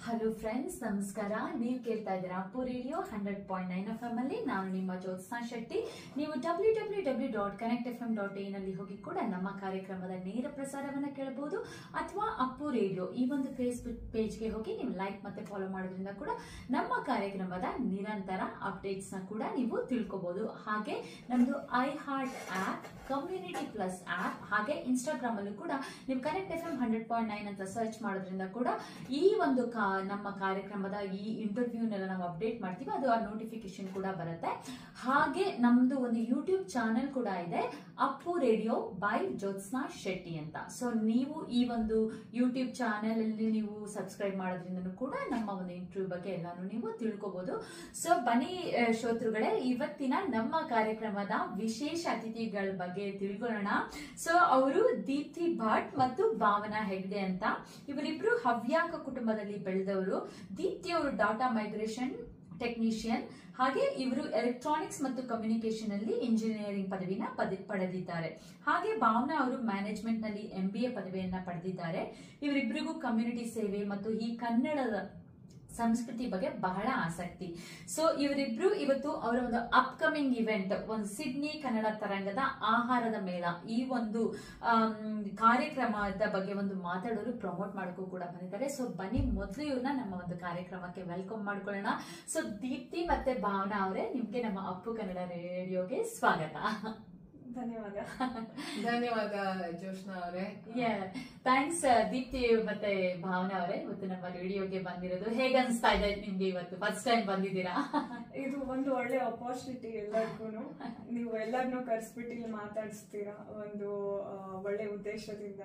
Hello friends, ನಮಸ್ಕಾರ. ನೀವು ಕೇಳ್ತಾ ಇದ್ದೀರಾ ಅಪ್ಪು ರೇಡಿಯೋ 100.9 FM ಅಲ್ಲಿ. ನಾನು ನಿಮ್ಮ ಜ್ಯೋತ್ಸ್ನಾ ಶೆಟ್ಟಿ. ನೀವು www.connectfm.in ನಲ್ಲಿ ಹೋಗಿ ಕೂಡ ನಮ್ಮ ಕಾರ್ಯಕ್ರಮದ ನೇರ ಪ್ರಸಾರವನ್ನ ಕೇಳಬಹುದು. ಅಥವಾ ಅಪ್ಪು ರೇಡಿಯೋ ಈ ಒಂದು ಫೇಸ್ಬುಕ್ ಪೇಜ್ಗೆ ಹೋಗಿ ನೀವು ಲೈಕ್ ಮತ್ತೆ ಫಾಲೋ ಮಾಡೋದ್ರಿಂದ ಕೂಡ ನಮ್ಮ ಕಾರ್ಯಕ್ರಮದ ನಿರಂತರ ಅಪ್ಡೇಟ್ಸ್ ನ ಕೂಡ ನೀವು ತಿಳ್ಕೋಬಹುದು. ಹಾಗೆ ನಮ್ದು I heart app, community plus app, ಹಾಗೆ ಇನ್ಸ್ಟಾಗ್ರಾಮ್ ಅಲ್ಲೂ ಕೂಡ ನೀವು ಕನೆಕ್ಟ್ FM 100.9 ಅಂತ ಸರ್ಚ್ ಮಾಡೋದ್ರಿಂದ ಕೂಡ ಈ ಒಂದು ನಮ್ಮ ಕಾರ್ಯಕ್ರಮದ ಈ ಇಂಟರ್ವ್ಯೂನೆಲ್ಲ ನಾವು ಅಪ್ಡೇಟ್ ಮಾಡ್ತೀವಿ, ಅದು ಆ ನೋಟಿಫಿಕೇಶನ್ ಕೂಡ ಬರುತ್ತೆ. ಹಾಗೆ ನಮ್ದು ಒಂದು ಯೂಟ್ಯೂಬ್ ಚಾನೆಲ್ ಕೂಡ ಇದೆ, ಅಪ್ಪು ರೇಡಿಯೋ ಬೈ ಜ್ಯೋತ್ಸ್ನಾ ಶೆಟ್ಟಿ ಅಂತ. ಸೊ ನೀವು ಈ ಒಂದು ಯೂಟ್ಯೂಬ್ ಚಾನೆಲ್ ಅಲ್ಲಿ ನೀವು ಸಬ್ಸ್ಕ್ರೈಬ್ ಮಾಡೋದ್ರಿಂದ ಕೂಡ ನಮ್ಮ ಒಂದು ಇಂಟರ್ವ್ಯೂ ಬಗ್ಗೆ ಎಲ್ಲಾನು ನೀವು ತಿಳ್ಕೋಬಹುದು. ಸೊ ಬನ್ನಿ ಶ್ರೋತೃಗಳೇ, ಇವತ್ತಿನ ನಮ್ಮ ಕಾರ್ಯಕ್ರಮದ ವಿಶೇಷ ಅತಿಥಿಗಳ ಬಗ್ಗೆ ತಿಳ್ಕೊಳ್ಳೋಣ. ಸೊ ಅವರು ದೀಪ್ತಿ ಭಟ್ ಮತ್ತು ಭಾವನಾ ಹೆಗ್ಡೆ ಅಂತ. ಇವರಿಬ್ರು ಹವ್ಯಾಕ ಕುಟುಂಬದಲ್ಲಿ ಬೆಳೆದವರು. ದೀಪ್ತಿ ಅವರು ಡಾಟಾ ಮೈಗ್ರೇಷನ್ ಟೆಕ್ನಿಷಿಯನ್, ಹಾಗೆ ಇವರು ಎಲೆಕ್ಟ್ರಾನಿಕ್ಸ್ ಮತ್ತು ಕಮ್ಯುನಿಕೇಶನ್ ಅಲ್ಲಿ ಇಂಜಿನಿಯರಿಂಗ್ ಪದವಿನ ಪಡೆದಿದ್ದಾರೆ. ಹಾಗೆ ಭಾವನಾ ಅವರು ಮ್ಯಾನೇಜ್ಮೆಂಟ್ ನಲ್ಲಿ MBA ಪದವಿಯನ್ನ ಪಡೆದಿದ್ದಾರೆ. ಇವರಿಬ್ಬರಿಗೂ ಕಮ್ಯುನಿಟಿ ಸೇವೆ ಮತ್ತು ಈ ಕನ್ನಡದ ಸಂಸ್ಕೃತಿ ಬಗ್ಗೆ ಬಹಳ ಆಸಕ್ತಿ. ಸೊ ಇವರಿಬ್ರು ಇವತ್ತು ಅವರ ಒಂದು ಅಪ್ಕಮಿಂಗ್ ಇವೆಂಟ್, ಒಂದು ಸಿಡ್ನಿ ಕನ್ನಡ ತರಂಗದ ಆಹಾರದ ಮೇಳ, ಈ ಒಂದು ಕಾರ್ಯಕ್ರಮದ ಬಗ್ಗೆ ಒಂದು ಮಾತಾಡೋರು ಪ್ರಮೋಟ್ ಮಾಡೋಕ್ಕೂ ಕೂಡ ಬಂದಿದ್ದಾರೆ. ಸೊ ಬನ್ನಿ ಮೊದಲು ಇವ್ರನ್ನ ನಮ್ಮ ಒಂದು ಕಾರ್ಯಕ್ರಮಕ್ಕೆ ವೆಲ್ಕಮ್ ಮಾಡ್ಕೊಳ್ಳೋಣ. ಸೊ ದೀಪ್ತಿ ಮತ್ತೆ ಭಾವನಾ ಅವರೇ, ನಿಮ್ಗೆ ನಮ್ಮ ಅಪ್ಪು ಕನ್ನಡ ರೇಡಿಯೋಗೆ ಸ್ವಾಗತ. ಧನ್ಯವಾದ ಜೋಷ್ನಾ ಅವರೇ. ಥ್ಯಾಂಕ್ಸ್ ದೀಪ್ತಿ ಮತ್ತೆ ಭಾವನಾ ಅವರೇ, ಇವತ್ತು ನಮ್ಮ ರೇಡಿಯೋಗೆ ಬಂದಿರೋದು. ಹೇಗೆ ಅನ್ಸ್ತಾ ಇದೆ ನಿಮ್ಗೆ? ಇವತ್ತು ಫಸ್ಟ್ ಟೈಮ್ ಬಂದಿದ್ದೀರಾ. ಇದು ಒಂದು ಒಳ್ಳೆ ಅಪರ್ಚುನಿಟಿ ಎಲ್ಲರಿಗೂ. ನೀವು ಎಲ್ಲರನ್ನೂ ಕರೆಸ್ಬಿಟ್ಟು ಇಲ್ಲಿ ಮಾತಾಡಿಸ್ತೀರಾ ಒಂದು ಒಳ್ಳೆ ಉದ್ದೇಶದಿಂದ.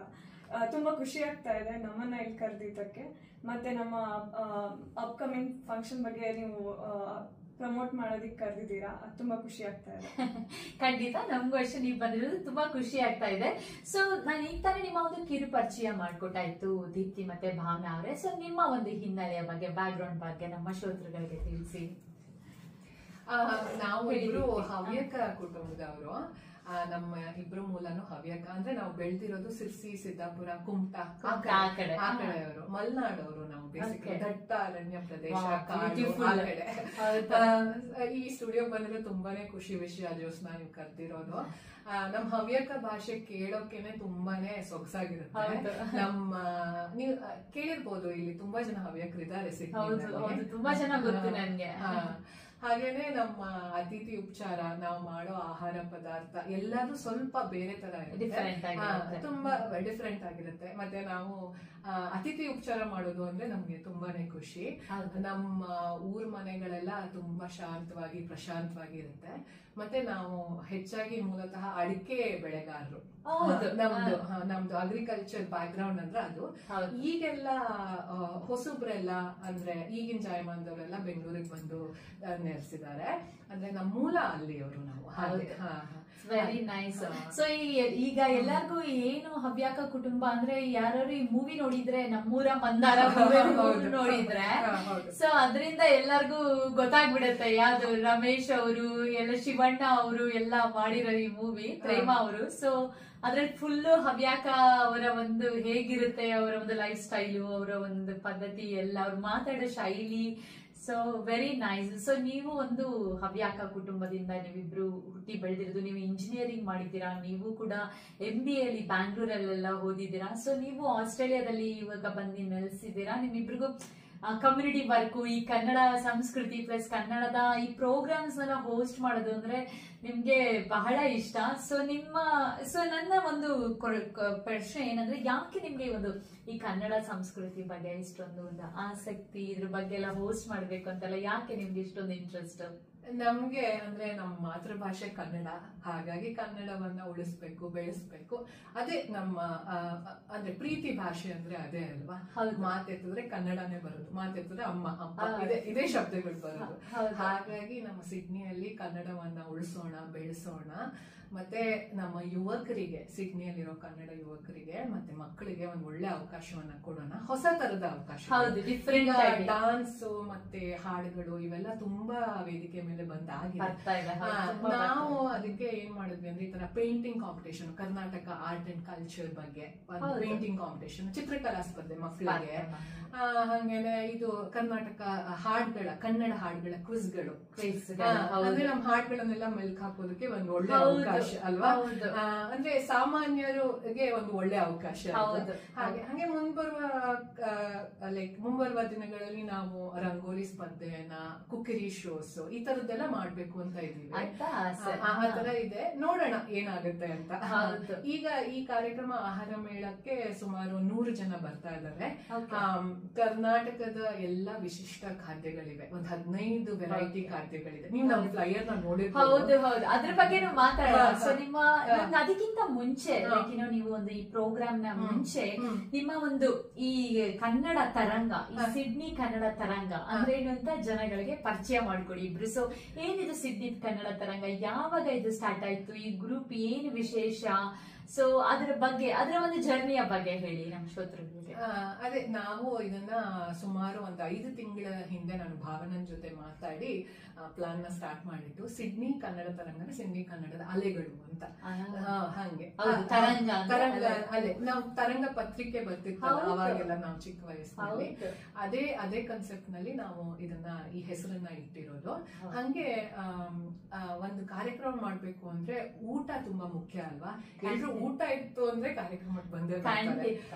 ತುಂಬಾ ಖುಷಿ ಆಗ್ತಾ ಇದೆ ನಮ್ಮನ್ನ ಇಲ್ಲಿ ಕರೆದಿದ್ದಕ್ಕೆ. ಮತ್ತೆ ನಮ್ಮ ಅಪ್ಕಮಿಂಗ್ ಫಂಕ್ಷನ್ ಬಗ್ಗೆ ನೀವು ಪ್ರಮೋಟ್ ಮಾಡೋದಿಕ್ಕೆ ಕರೆದಿದ್ದೀರಾ, ತುಂಬಾ ಖುಷಿ ಆಗ್ತಾ ಇದೆ. ಖಂಡಿತ ನಮ್ಗೂ ಅಷ್ಟೇ, ನೀವು ಬಂದಿರೋದು ತುಂಬಾ ಖುಷಿ ಆಗ್ತಾ ಇದೆ. ಸೊ ನಾನು ಈಗ ತಾನೇ ನಿಮ್ಮ ಒಂದು ಕಿರು ಪರಿಚಯ ಮಾಡ್ಕೊಟ್ಟಾಯ್ತು ದೀಪ್ತಿ ಮತ್ತೆ ಭಾವನಾ ಅವರೇ. ಸೊ ನಿಮ್ಮ ಒಂದು ಹಿನ್ನೆಲೆಯ ಬಗ್ಗೆ, ಬ್ಯಾಕ್ ಗ್ರೌಂಡ್ ಬಗ್ಗೆ ನಮ್ಮ ಶ್ರೋತೃಗಳಿಗೆ ತಿಳಿಸಿ. ನಾವು ಇಬ್ರು ಹವ್ಯಕ ಕುಟುಂಬದವರು. ನಮ್ಮ ಇಬ್ರು ಮೂಲನು ಹವ್ಯಕ. ಅಂದ್ರೆ ನಾವು ಬೆಳೆದಿರೋದು ಸಿರ್ಸಿ, ಸಿದ್ದಾಪುರ, ಕುಮಟಾ ಆ ಕಡೆಯವರು, ಮಲ್ನಾಡವರು. ನಾವು ಬೇಸಿಕಲಿ ದಟ್ಟ ಅರಣ್ಯ ಪ್ರದೇಶ, ಕಾಡು ಆ ಕಡೆ. ಈ ಸ್ಟುಡಿಯೋ ಬಂದ್ರೆ ತುಂಬಾನೇ ಖುಷಿ ವಿಷಯ ಜೋಸ್ನಾ, ನೀವು ಕರ್ದಿರೋದು. ನಮ್ ಹವ್ಯಕ ಭಾಷೆ ಕೇಳೋಕೆನೆ ತುಂಬಾನೇ ಸೊಗಸಾಗಿರುತ್ತೆ. ನೀವು ಕೇಳಿರ್ಬೋದು, ಇಲ್ಲಿ ತುಂಬಾ ಜನ ಹವ್ಯಕರಿದ್ದಾರೆ ಸಿಡ್ನಿಯಲ್ಲಿ, ತುಂಬಾ ಜನ ಗೊತ್ತು ನನ್ಗೆ. ಹಾಗೇನೆ ನಮ್ಮ ಅತಿಥಿ ಉಪಚಾರ, ನಾವು ಮಾಡೋ ಆಹಾರ ಪದಾರ್ಥ ಎಲ್ಲಾನು ಸ್ವಲ್ಪ ಬೇರೆ ತರ ಇರುತ್ತೆ, ತುಂಬಾ ಡಿಫ್ರೆಂಟ್ ಆಗಿರುತ್ತೆ. ಮತ್ತೆ ನಾವು ಅತಿಥಿ ಉಪಚಾರ ಮಾಡೋದು ಅಂದ್ರೆ ನಮ್ಗೆ ತುಂಬಾನೇ ಖುಷಿ. ನಮ್ಮ ಊರ್ ಮನೆಗಳೆಲ್ಲ ತುಂಬಾ ಶಾಂತವಾಗಿ ಪ್ರಶಾಂತವಾಗಿ ಇರುತ್ತೆ. ಮತ್ತೆ ನಾವು ಹೆಚ್ಚಾಗಿ ಮೂಲತಃ ಅಡಿಕೆ ಬೆಳೆಗಾರರು. ನಮ್ದು ಅಗ್ರಿಕಲ್ಚರ್ ಬ್ಯಾಕ್ ಗ್ರೌಂಡ್ ಅಂದ್ರೆ ಅದು. ಈಗೆಲ್ಲ ಹೊಸಬ್ರೆಲ್ಲ ಅಂದ್ರೆ ಈಗಿನ ಜಾಯಮಾನದವರೆಲ್ಲ ಬೆಂಗಳೂರಿಗೆ ಬಂದು ನೆಲೆಸಿದ್ದಾರೆ. ಅಂದ್ರೆ ನಮ್ಮ ಮೂಲ ಅಲ್ಲಿಯವರು ನಾವು. Very nice. ಸೊ ಈಗ ಎಲ್ಲರಿಗೂ ಏನು ಹವ್ಯಾಕ ಕುಟುಂಬ ಅಂದ್ರೆ, ಯಾರು ಈ ಮೂವಿ ನೋಡಿದ್ರೆ, ನಮ್ಮೂರ ಮಂದಾರ ನೋಡಿದ್ರೆ, ಸೊ ಅದರಿಂದ ಎಲ್ಲರಿಗೂ ಗೊತ್ತಾಗ್ಬಿಡುತ್ತೆ ಯಾವ್ದು ರಮೇಶ್ ಅವರು, ಎಲ್ಲ ಶಿವಣ್ಣ ಅವರು ಎಲ್ಲ ಮಾಡಿರೋ ಈ ಮೂವಿ, ಪ್ರೇಮ ಅವರು. ಸೊ ಅದ್ರಲ್ಲಿ ಫುಲ್ ಹವ್ಯಾಕ ಅವರ ಒಂದು ಹೇಗಿರುತ್ತೆ, ಅವರ ಒಂದು ಲೈಫ್ ಸ್ಟೈಲು, ಅವರ ಒಂದು ಪದ್ಧತಿ ಎಲ್ಲ, ಅವ್ರು ಮಾತಾಡೋ ಶೈಲಿ. So very nice. ಸೊ ನೀವು ಒಂದು ಹವ್ಯಾಕ ಕುಟುಂಬದಿಂದ ನೀವಿಬ್ರು ಹುಟ್ಟಿ ಬೆಳೆದಿರೋದು. ನೀವು ಇಂಜಿನಿಯರಿಂಗ್ ಮಾಡಿದ್ದೀರಾ, ನೀವು ಕೂಡ MBA ಅಲ್ಲಿ ಬ್ಯಾಂಗ್ಳೂರಲ್ಲೆಲ್ಲ ಓದಿದ್ದೀರಾ. ಸೊ ನೀವು ಆಸ್ಟ್ರೇಲಿಯಾದಲ್ಲಿ ಇವಾಗ ಬಂದು ನೆಲೆಸಿದ್ದೀರಾ. ನಿಮ್ಮಿಬ್ರಿಗೂ ಕಮ್ಯುನಿಟಿ ವರ್ಕು, ಈ ಕನ್ನಡ ಸಂಸ್ಕೃತಿ ಪ್ಲಸ್ ಕನ್ನಡದ ಈ ಪ್ರೋಗ್ರಾಮ್ಸ್ ಎಲ್ಲ ಹೋಸ್ಟ್ ಮಾಡೋದು ಅಂದ್ರೆ ನಿಮ್ಗೆ ಬಹಳ ಇಷ್ಟ. ಸೊ ನನ್ನ ಒಂದು ಪ್ರಶ್ನೆ ಏನಂದ್ರೆ, ಯಾಕೆ ನಿಮ್ಗೆ ಒಂದು ಈ ಕನ್ನಡ ಸಂಸ್ಕೃತಿ ಬಗ್ಗೆ ಇಷ್ಟೊಂದು ಒಂದು ಆಸಕ್ತಿ, ಇದ್ರ ಬಗ್ಗೆ ಎಲ್ಲ ಹೋಸ್ಟ್ ಮಾಡ್ಬೇಕು ಅಂತೆಲ್ಲ ಯಾಕೆ ನಿಮ್ಗೆ ಇಷ್ಟೊಂದು ಇಂಟ್ರೆಸ್ಟ್? ನಮ್ಗೆ ಅಂದ್ರೆ ನಮ್ಮ ಮಾತೃಭಾಷೆ ಕನ್ನಡ, ಹಾಗಾಗಿ ಕನ್ನಡವನ್ನ ಉಳಿಸ್ಬೇಕು, ಬೆಳೆಸ್ಬೇಕು. ಅದೇ ನಮ್ಮ ಅಂದ್ರೆ ಪ್ರೀತಿ ಭಾಷೆ ಅಂದ್ರೆ ಅದೇ ಅಲ್ವಾ. ಮಾತೆತ್ತಿದ್ರೆ ಕನ್ನಡನೇ ಬರೋದು, ಮಾತೆತ್ತಿದ್ರೆ ಅಮ್ಮ ಅಪ್ಪ ಇದೇ ಶಬ್ದಗಳು ಬರೋದು. ಹಾಗಾಗಿ ನಮ್ಮ ಸಿಡ್ನಿಯಲ್ಲಿ ಕನ್ನಡವನ್ನ ಉಳಿಸೋಣ, ಬೆಳೆಸೋಣ. ಮತ್ತೆ ನಮ್ಮ ಯುವಕರಿಗೆ, ಸಿಡ್ನಿಯಲ್ಲಿರೋ ಕನ್ನಡ ಯುವಕರಿಗೆ ಮತ್ತೆ ಮಕ್ಕಳಿಗೆ ಒಂದು ಒಳ್ಳೆ ಅವಕಾಶವನ್ನ ಕೊಡೋಣ, ಹೊಸ ತರದ ಅವಕಾಶ. ಡಾನ್ಸ್ ಮತ್ತೆ ಹಾಡುಗಳು ಇವೆಲ್ಲ ತುಂಬಾ ವೇದಿಕೆ ಮೇಲೆ ಬಂದಾಗಿದೆ. ನಾವು ಅದಕ್ಕೆ ಏನ್ ಮಾಡಿದ್ವಿ ಅಂದ್ರೆ ಈ ತರ painting competition, Karnataka art and culture ಬಗ್ಗೆ ಒಂದು ಪೇಂಟಿಂಗ್ ಕಾಂಪಿಟೇಷನ್, ಚಿತ್ರಕಲಾ ಸ್ಪರ್ಧೆ ಮಕ್ಕಳಿಗೆ, ಹಂಗೇನೆ ಇದು ಕರ್ನಾಟಕ ಹಾಡ್ಗಳ, ಕನ್ನಡ ಹಾಡ್ಗಳ ಕ್ವಿಜ್ಗಳು, ಅಂದ್ರೆ ನಮ್ಮ ಹಾಡ್ಗಳನ್ನೆಲ್ಲ ಮೆಲ್ಕ್ ಹಾಕೋದಕ್ಕೆ ಒಂದು ಒಳ್ಳೆ ಅವಕಾಶ ಅಲ್ವಾ. ಅಂದ್ರೆ ಸಾಮಾನ್ಯರಿಗೆ ಒಂದು ಒಳ್ಳೆ ಅವಕಾಶ. ಹಾಗೆ ಮುಂಬರುವ ದಿನಗಳಲ್ಲಿ ನಾವು ರಂಗೋಲಿ ಸ್ಪರ್ಧೆಯನ್ನ, ಕುಕ್ಕರಿ ಶೋಸ್ ಈ ತರದ್ದೆಲ್ಲ ಮಾಡ್ಬೇಕು ಅಂತ ಇದೀವಿ. ಆ ತರ ಇದೆ, ನೋಡೋಣ ಏನಾಗುತ್ತೆ ಅಂತ. ಈಗ ಈ ಕಾರ್ಯಕ್ರಮ ಆಹಾರ ಮೇಳಕ್ಕೆ ಸುಮಾರು 100 ಜನ ಬರ್ತಾ ಇದ್ದಾರೆ. ಕರ್ನಾಟಕದ ಎಲ್ಲ ವಿಶಿಷ್ಟ ಖಾದ್ಯಗಳಿವೆ, ಒಂದು 15 ವೆರೈಟಿ ಖಾದ್ಯಗಳಿದೆ. ನೀವು ನಮ್ಮ ಫ್ಲೈಯರ್ ನ ನೋಡಿರ್ಬೋದು. ಹೌದು ಹೌದು, ಅದ್ರ ಬಗ್ಗೆ ಮಾತಾಡೋಣ. ಸೊ ನಿಮ್ಮ ಅದಕ್ಕಿಂತ ಮುಂಚೆ ನೀವು ಒಂದು ಈ ಪ್ರೋಗ್ರಾಮ್ ನ ಮುಂಚೆ ನಿಮ್ಮ ಒಂದು ಈ ಕನ್ನಡ ತರಂಗ, ಈ ಸಿಡ್ನಿ ಕನ್ನಡ ತರಂಗ ಅಂದ್ರೆ ಏನು ಅಂತ ಜನಗಳಿಗೆ ಪರಿಚಯ ಮಾಡ್ಕೊಡಿ ಇಬ್ರು. ಸೊ ಏನಿದು ಸಿಡ್ನಿ ಕನ್ನಡ ತರಂಗ, ಯಾವಾಗ ಇದು ಸ್ಟಾರ್ಟ್ ಆಯ್ತು, ಈ ಗ್ರೂಪ್ ಏನು ವಿಶೇಷ, ಸೊ ಅದರ ಬಗ್ಗೆ, ಅದರ ಒಂದು ಜರ್ನಿಯ ಬಗ್ಗೆ ಹೇಳಿ ನಮ್ಮ ಶ್ರೋತೃಗಳಿಗೆ. ಅದೇ ನಾವು ಇದನ್ನ ಸುಮಾರು ಒಂದು 5 ತಿಂಗಳ ಹಿಂದೆ ನಾನು ಭಾವನನ್ ಜೊತೆ ಮಾತಾಡಿ ಪ್ಲಾನ್ ನ ಸ್ಟಾರ್ಟ್ ಮಾಡಿದ್ದು. ಸಿಡ್ನಿ ಕನ್ನಡ ತರಂಗ, ಸಿಡ್ನಿ ಕನ್ನಡದ ಅಲೆಗಳು ಅಂತ. ಹಂಗೆ ತರಂಗ ಅಲೆ, ನಾವು ತರಂಗ ಪತ್ರಿಕೆ ಬರ್ತಿತ್ತಲ್ಲ ಅವಾಗೆಲ್ಲ ನಾವು ಚಿಕ್ಕ ವಯಸ್ಸಿನಲ್ಲಿ, ಅದೇ ಕಾನ್ಸೆಪ್ಟ್ ನಲ್ಲಿ ನಾವು ಇದನ್ನ ಈ ಹೆಸರನ್ನ ಇಟ್ಟಿರೋದು. ಹಂಗೆ ಒಂದು ಕಾರ್ಯಕ್ರಮ ಮಾಡ್ಬೇಕು ಅಂದ್ರೆ ಊಟ ತುಂಬಾ ಮುಖ್ಯ ಅಲ್ವಾ. ಎಲ್ರು ಊಟ ಇತ್ತು ಅಂದ್ರೆ ಕಾರ್ಯಕ್ರಮಕ್ಕೆ ಬಂದೇ ಬರ್ತಾರೆ.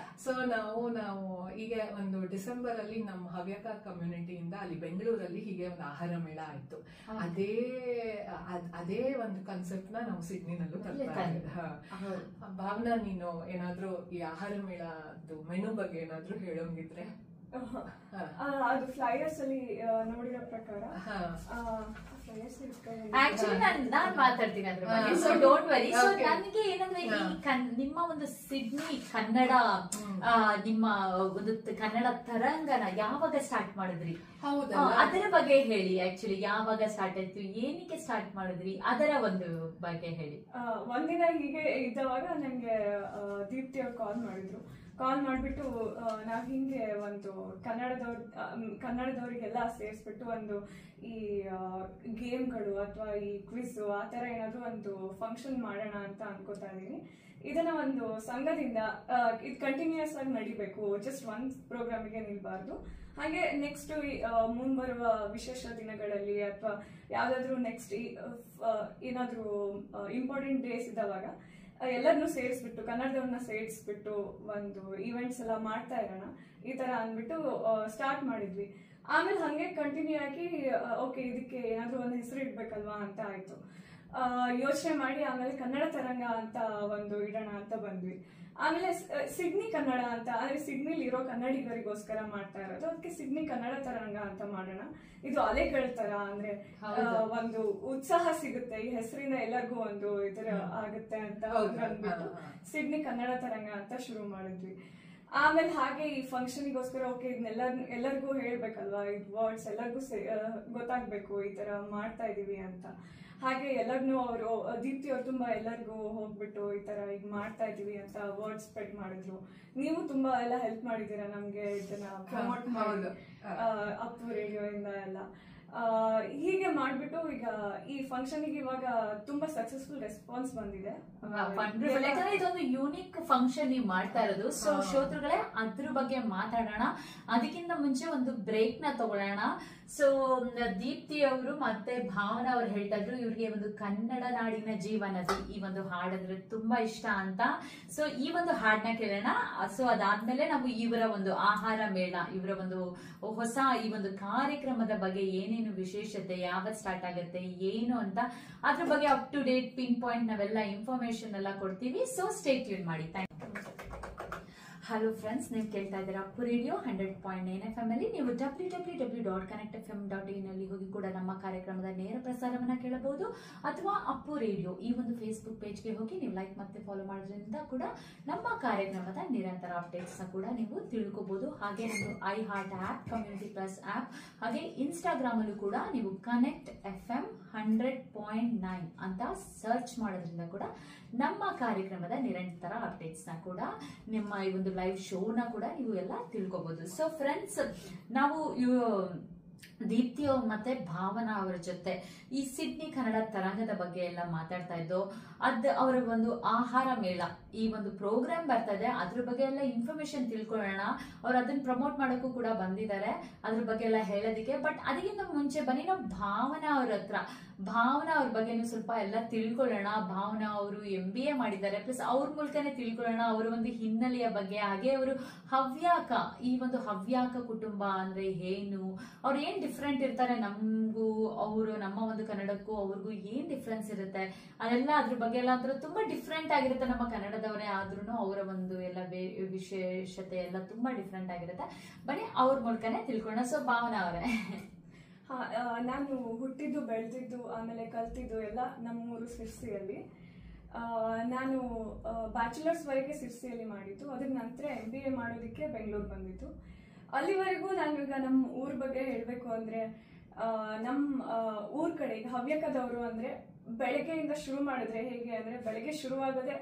ಸೊ ನಾವು ಈಗ ಒಂದು ಡಿಸೆಂಬರ್ ಅಲ್ಲಿ ನಮ್ಮ ಹವ್ಯಕ ಕಮ್ಯುನಿಟಿಯಿಂದ ಅಲ್ಲಿ ಬೆಂಗಳೂರಲ್ಲಿ ಹೀಗೆ ಒಂದು ಆಹಾರ ಮೇಳ ಆಯ್ತು. ಅದೇ ಒಂದು ಕಾನ್ಸೆಪ್ಟ್ ನ ನಾವು ಸಿಡ್ನಿನಲ್ಲೂ ತರ್ತಾ ಇದ್ದೀವಿ. ಭಾವನಾ, ನೀನು ಏನಾದ್ರೂ ಈ ಆಹಾರ ಮೇಳದ್ದು ಮೆನು ಬಗ್ಗೆ ಏನಾದ್ರೂ ಹೇಳೋಂಗಿದ್ರೆ. ಅದು ಫ್ಲೈಯರ್ಸ್ ಅಲ್ಲಿ ನೋಡಿರೋ ಪ್ರಕಾರ ಆಕ್ಚುಲಿ ನಾನ್ ಮಾತಾಡ್ತೀನಿ ಅದ್ರ ಬಗ್ಗೆ, ಸೊ ಡೋಂಟ್ ವರಿ. ಸೊ ನನಗೆ ಏನಂದ್ರೆ ನಿಮ್ಮ ಒಂದು ಸಿಡ್ನಿ ಕನ್ನಡ, ನಿಮ್ಮ ಒಂದು ಕನ್ನಡ ತರಂಗನ ಯಾವಾಗ ಸ್ಟಾರ್ಟ್ ಮಾಡಿದ್ರಿ, ಅದರ ಬಗ್ಗೆ ಹೇಳಿ. ಆಕ್ಚುಲಿ ಯಾವಾಗ ಸ್ಟಾರ್ಟ್ ಆಯ್ತು, ಏನಕ್ಕೆ ಸ್ಟಾರ್ಟ್ ಮಾಡಿದ್ರಿ, ಅದರ ಒಂದು ಬಗ್ಗೆ ಹೇಳಿ. ಒಂದಿನ ಹೀಗೆ ಇದ್ದವಾಗ ನಂಗೆ ದೀಪ್ತಿ ಅವ್ರು ಕಾಲ್ ಮಾಡ್ಬಿಟ್ಟು ನಾವ್ ಹಿಂಗೆ ಒಂದು ಕನ್ನಡದವ್ರಿಗೆಲ್ಲ ಸೇರಿಸ್ಬಿಟ್ಟು ಒಂದು ಈ ಗೇಮ್ಗಳು ಅಥವಾ ಈ ಕ್ವಿಜ್ ಆ ತರ ಏನಾದ್ರು ಒಂದು ಫಂಕ್ಷನ್ ಮಾಡೋಣ ಅಂತ ಅನ್ಕೋತಾ ಇದೀನಿ. ಇದನ್ನ ಒಂದು ಸಂಘದಿಂದ ಇದು ಕಂಟಿನ್ಯೂಸ್ ಆಗಿ ನಡಿಬೇಕು, ಜಸ್ಟ್ ಒಂದ್ ಪ್ರೋಗ್ರಾಮಿಗೆ ನಿಲ್ಬಾರ್ದು. ಹಾಗೆ ನೆಕ್ಸ್ಟ್ ಮುಂಬರುವ ವಿಶೇಷ ದಿನಗಳಲ್ಲಿ ಅಥವಾ ಯಾವ್ದಾದ್ರು ನೆಕ್ಸ್ಟ್ ಏನಾದ್ರು ಇಂಪಾರ್ಟೆಂಟ್ ಡೇಸ್ ಇದ್ದವಾಗ ಎಲ್ಲರನ್ನೂ ಸೇರಿಸ್ಬಿಟ್ಟು, ಕನ್ನಡದವ್ರನ್ನ ಸೇರಿಸ್ಬಿಟ್ಟು ಒಂದು ಈವೆಂಟ್ಸ್ ಎಲ್ಲ ಮಾಡ್ತಾ ಇರೋಣ ಈ ತರ ಅಂದ್ಬಿಟ್ಟು ಸ್ಟಾರ್ಟ್ ಮಾಡಿದ್ವಿ. ಆಮೇಲೆ ಹಂಗೆ ಕಂಟಿನ್ಯೂ ಆಗಿ ಓಕೆ ಇದಕ್ಕೆ ಏನಾದ್ರು ಒಂದು ಹೆಸರು ಇಡ್ಬೇಕಲ್ವಾ ಅಂತ ಆಯ್ತು. ಯೋಚನೆ ಮಾಡಿ ಆಮೇಲೆ ಕನ್ನಡ ತರಂಗ ಅಂತ ಒಂದು ಇಡೋಣ ಅಂತ ಬಂದ್ವಿ. ಆಮೇಲೆ ಸಿಡ್ನಿ ಕನ್ನಡ ಅಂತ, ಅಂದ್ರೆ ಸಿಡ್ನಿಲಿ ಇರೋ ಕನ್ನಡಿಗರಿಗೋಸ್ಕರ ಮಾಡ್ತಾ ಇರೋದು, ಅದಕ್ಕೆ ಸಿಡ್ನಿ ಕನ್ನಡ ತರಂಗ ಅಂತ ಮಾಡೋಣ. ಇದು ಅಲೆಗಳ ತರ, ಅಂದ್ರೆ ಒಂದು ಉತ್ಸಾಹ ಸಿಗುತ್ತೆ ಈ ಹೆಸರಿಂದ, ಎಲ್ಲರಿಗೂ ಒಂದು ಇದರ ಆಗುತ್ತೆ ಅಂತ ಅಂದ್ಬಿಟ್ಟು ಸಿಡ್ನಿ ಕನ್ನಡ ತರಂಗ ಅಂತ ಶುರು ಮಾಡಿದ್ವಿ. ಆಮೇಲೆ ಹಾಗೆ ಈ ಫಂಕ್ಷನ್ಗೋಸ್ಕರ ಓಕೆ ಎಲ್ಲರಿಗೂ ಹೇಳ್ಬೇಕಲ್ವಾ, ಈ ವರ್ಡ್ಸ್ ಎಲ್ಲರಿಗೂ ಗೊತ್ತಾಗ್ಬೇಕು ಈ ತರ ಮಾಡ್ತಾ ಇದೀವಿ ಅಂತ. ಹಾಗೆ ಎಲ್ಲರನ್ನೂ ಅವರು ದೀಪ್ತಿ ಅವ್ರು ತುಂಬಾ ಎಲ್ಲರಿಗೂ ಹೋಗ್ಬಿಟ್ಟು ಈ ತರ ಈಗ ಮಾಡ್ತಾ ಇದೀವಿ ಅಂತ ವರ್ಡ್ ಸ್ಪ್ರೆಡ್ ಮಾಡಿದ್ರು. ನೀವು ತುಂಬಾ ಎಲ್ಲ ಹೆಲ್ಪ್ ಮಾಡಿದೀರಾ ನಮ್ಗೆ ಇದನ್ನ ಪ್ರಮೋಟ್ ಮಾಡಿ, ಅಪ್ಪು ರೇಡಿಯೋ ಇಂದ ಎಲ್ಲ ಹೀಗೆ ಮಾಡ್ಬಿಟ್ಟು ಈಗ ಈ ಫಂಕ್ಷನ್ ಇವಾಗ ತುಂಬಾ ಸಕ್ಸಸ್ಫುಲ್ ರೆಸ್ಪಾನ್ಸ್ ಬಂದಿದೆ. ಯಾಕಂದ್ರೆ ಇದೊಂದು ಯೂನಿಕ್ ಫಂಕ್ಷನ್ ನೀವು ಮಾಡ್ತಾ ಇರೋದು. ಸೊ ಶ್ರೋತೃಗಳೇ, ಅದ್ರ ಬಗ್ಗೆ ಮಾತಾಡೋಣ. ಅದಕ್ಕಿಂತ ಮುಂಚೆ ಒಂದು ಬ್ರೇಕ್ ನ ತಗೊಳ್ಳೋಣ. ಸೊ ದೀಪ್ತಿ ಅವರು ಮತ್ತೆ ಭಾವನಾ ಅವ್ರು ಹೇಳ್ತಾ ಇದ್ರು ಇವ್ರಿಗೆ ಒಂದು ಕನ್ನಡ ನಾಡಿನ ಜೀವನದಿ ಈ ಒಂದು ಹಾಡಂದ್ರೆ ತುಂಬಾ ಇಷ್ಟ ಅಂತ. ಸೊ ಈ ಒಂದು ಹಾಡನ್ನ ಕೇಳೋಣ. ಸೊ ಅದಾದ್ಮೇಲೆ ನಾವು ಇವರ ಒಂದು ಆಹಾರ ಮೇಳ, ಇವರ ಒಂದು ಹೊಸ ಈ ಒಂದು ಕಾರ್ಯಕ್ರಮದ ಬಗ್ಗೆ ಏನೇನು ವಿಶೇಷತೆ, ಯಾವತ್ ಸ್ಟಾರ್ಟ್ ಆಗುತ್ತೆ, ಏನು ಅಂತ ಅದ್ರ ಬಗ್ಗೆ up to date pin point ನಾವೆಲ್ಲ ಇನ್ಫಾರ್ಮೇಶನ್ ಎಲ್ಲ ಕೊಡ್ತೀವಿ. ಸೊ ಸ್ಟೇ ಟ್ಯೂನ್ ಮಾಡಿ. Thank you. ಹಲೋ ಫ್ರೆಂಡ್ಸ್, ನೀವು ಕೇಳ್ತಾ ಇದ್ದೀರಾ ಅಪ್ಪು ರೇಡಿಯೋ 100.9 FM ಅಲ್ಲಿ. ನೀವು www.connectfm.in ಅಲ್ಲಿ ಹೋಗಿ ಕೂಡ ನಮ್ಮ ಕಾರ್ಯಕ್ರಮದ ನೇರ ಪ್ರಸಾರವನ್ನ ಕೇಳಬಹುದು. ಅಥವಾ ಅಪ್ಪು ರೇಡಿಯೋ ಈ ಒಂದು ಫೇಸ್ಬುಕ್ ಪೇಜ್ಗೆ ಹೋಗಿ ನೀವು ಲೈಕ್ ಮತ್ತೆ ಫಾಲೋ ಮಾಡೋದ್ರಿಂದ ಕೂಡ ನಮ್ಮ ಕಾರ್ಯಕ್ರಮದ ನಿರಂತರ ಅಪ್ಡೇಟ್ಸ್ ನ ಕೂಡ ನೀವು ತಿಳ್ಕೋಬಹುದು. ಹಾಗೆ ಒಂದು I heart app, community plus app, ಹಾಗೆ ಇನ್ಸ್ಟಾಗ್ರಾಮ್ ಅಲ್ಲೂ ಕೂಡ ನೀವು ಕನೆಕ್ಟ್ FM 100.9 ಅಂತ ಸರ್ಚ್ ಮಾಡೋದ್ರಿಂದ ಕೂಡ ನಮ್ಮ ಕಾರ್ಯಕ್ರಮದ ನಿರಂತರ ಅಪ್ಡೇಟ್ಸ್ ನ ಕೂಡ, ನಿಮ್ಮ ಈ ಒಂದು ಲೈವ್ ಶೋನ ಕೂಡ ನೀವು ಎಲ್ಲ ತಿಳ್ಕೊಬಹುದು. ಸೊ ಫ್ರೆಂಡ್ಸ್, ನಾವು ದೀಪ್ತಿ ಮತ್ತೆ ಭಾವನಾ ಅವರ ಜೊತೆ ಈ ಸಿಡ್ನಿ ಕನ್ನಡ ತರಂಗದ ಬಗ್ಗೆ ಎಲ್ಲ ಮಾತಾಡ್ತಾ ಇದ್ದು, ಅವರ ಒಂದು ಆಹಾರ ಮೇಳ ಈ ಒಂದು ಪ್ರೋಗ್ರಾಮ್ ಬರ್ತಾ ಇದೆ, ಅದ್ರ ಬಗ್ಗೆ ಎಲ್ಲ ಇನ್ಫಾರ್ಮೇಶನ್ ತಿಳ್ಕೊಳ್ಳೋಣ. ಅವ್ರು ಅದನ್ನ ಪ್ರಮೋಟ್ ಮಾಡೋಕ್ಕೂ ಕೂಡ ಬಂದಿದ್ದಾರೆ, ಅದ್ರ ಬಗ್ಗೆ ಎಲ್ಲ ಹೇಳೋದಿಕ್ಕೆ. ಬಟ್ ಅದಕ್ಕಿಂತ ಮುಂಚೆ ಬನ್ನಿ ನಾವು ಭಾವನಾ ಅವ್ರ ಬಗ್ಗೆನೂ ಸ್ವಲ್ಪ ಎಲ್ಲ ತಿಳ್ಕೊಳ್ಳೋಣ. ಭಾವನಾ ಅವರು MBA ಮಾಡಿದ್ದಾರೆ, ಪ್ಲಸ್ ಅವ್ರ ಮೂಲಕನೇ ತಿಳ್ಕೊಳ್ಳೋಣ ಅವರ ಒಂದು ಹಿನ್ನೆಲೆಯ ಬಗ್ಗೆ. ಹಾಗೆ ಅವರು ಹವ್ಯಾಕ, ಈ ಒಂದು ಹವ್ಯಾಕ ಕುಟುಂಬ ಅಂದ್ರೆ ಏನು, ಅವ್ರು ಏನ್ ಡಿಫ್ರೆಂಟ್ ಇರ್ತಾರೆ ನಮಗೂ, ಅವರು ನಮ್ಮ ಒಂದು ಕನ್ನಡಕ್ಕೂ ಅವ್ರಿಗೂ ಏನ್ ಡಿಫ್ರೆನ್ಸ್ ಇರುತ್ತೆ ಅದೆಲ್ಲ, ಅದ್ರ ಬಗ್ಗೆ ಎಲ್ಲ ಅಂದ್ರೆ ತುಂಬಾ ಡಿಫ್ರೆಂಟ್ ಆಗಿರುತ್ತೆ. ನಮ್ಮ ಕನ್ನಡದವರೇ ಆದ್ರೂ ಅವರ ಒಂದು ಎಲ್ಲ ವಿಶೇಷತೆ ಎಲ್ಲ ತುಂಬಾ ಡಿಫ್ರೆಂಟ್ ಆಗಿರುತ್ತೆ. ಬನ್ನಿ ಅವ್ರ ಮೂಲಕನೇ ತಿಳ್ಕೊಳ್ಳೋಣ. ಸೊ ಭಾವನಾ ಅವರೇ, ನಾನು ಹುಟ್ಟಿದ್ದು ಬೆಳೆದಿದ್ದು ಆಮೇಲೆ ಕಲ್ತಿದ್ದು ಎಲ್ಲ ನಮ್ಮೂರು ಸಿರ್ಸಿಯಲ್ಲಿ. ನಾನು ಬ್ಯಾಚುಲರ್ಸ್ ವರೆಗೆ ಸಿರ್ಸಿಯಲ್ಲಿ ಮಾಡಿದ್ದು. ಅದ್ರ ನಂತರ MBA ಮಾಡೋದಕ್ಕೆ ಬೆಂಗಳೂರು ಬಂದಿದ್ದು. ಅಲ್ಲಿವರೆಗೂ ನಾನು ಈಗ ನಮ್ಮ ಊರ ಬಗ್ಗೆ ಹೇಳಬೇಕು ಅಂದ್ರೆ, ನಮ್ಮ ಊರ್ ಕಡೆ ಈಗ ಹವ್ಯಕದವರು ಅಂದ್ರೆ ಬೆಳಗ್ಗೆಯಿಂದ ಶುರು ಮಾಡಿದ್ರೆ ಹೇಗೆ ಅಂದ್ರೆ, ಬೆಳಗ್ಗೆ ಶುರುವಾಗದೆ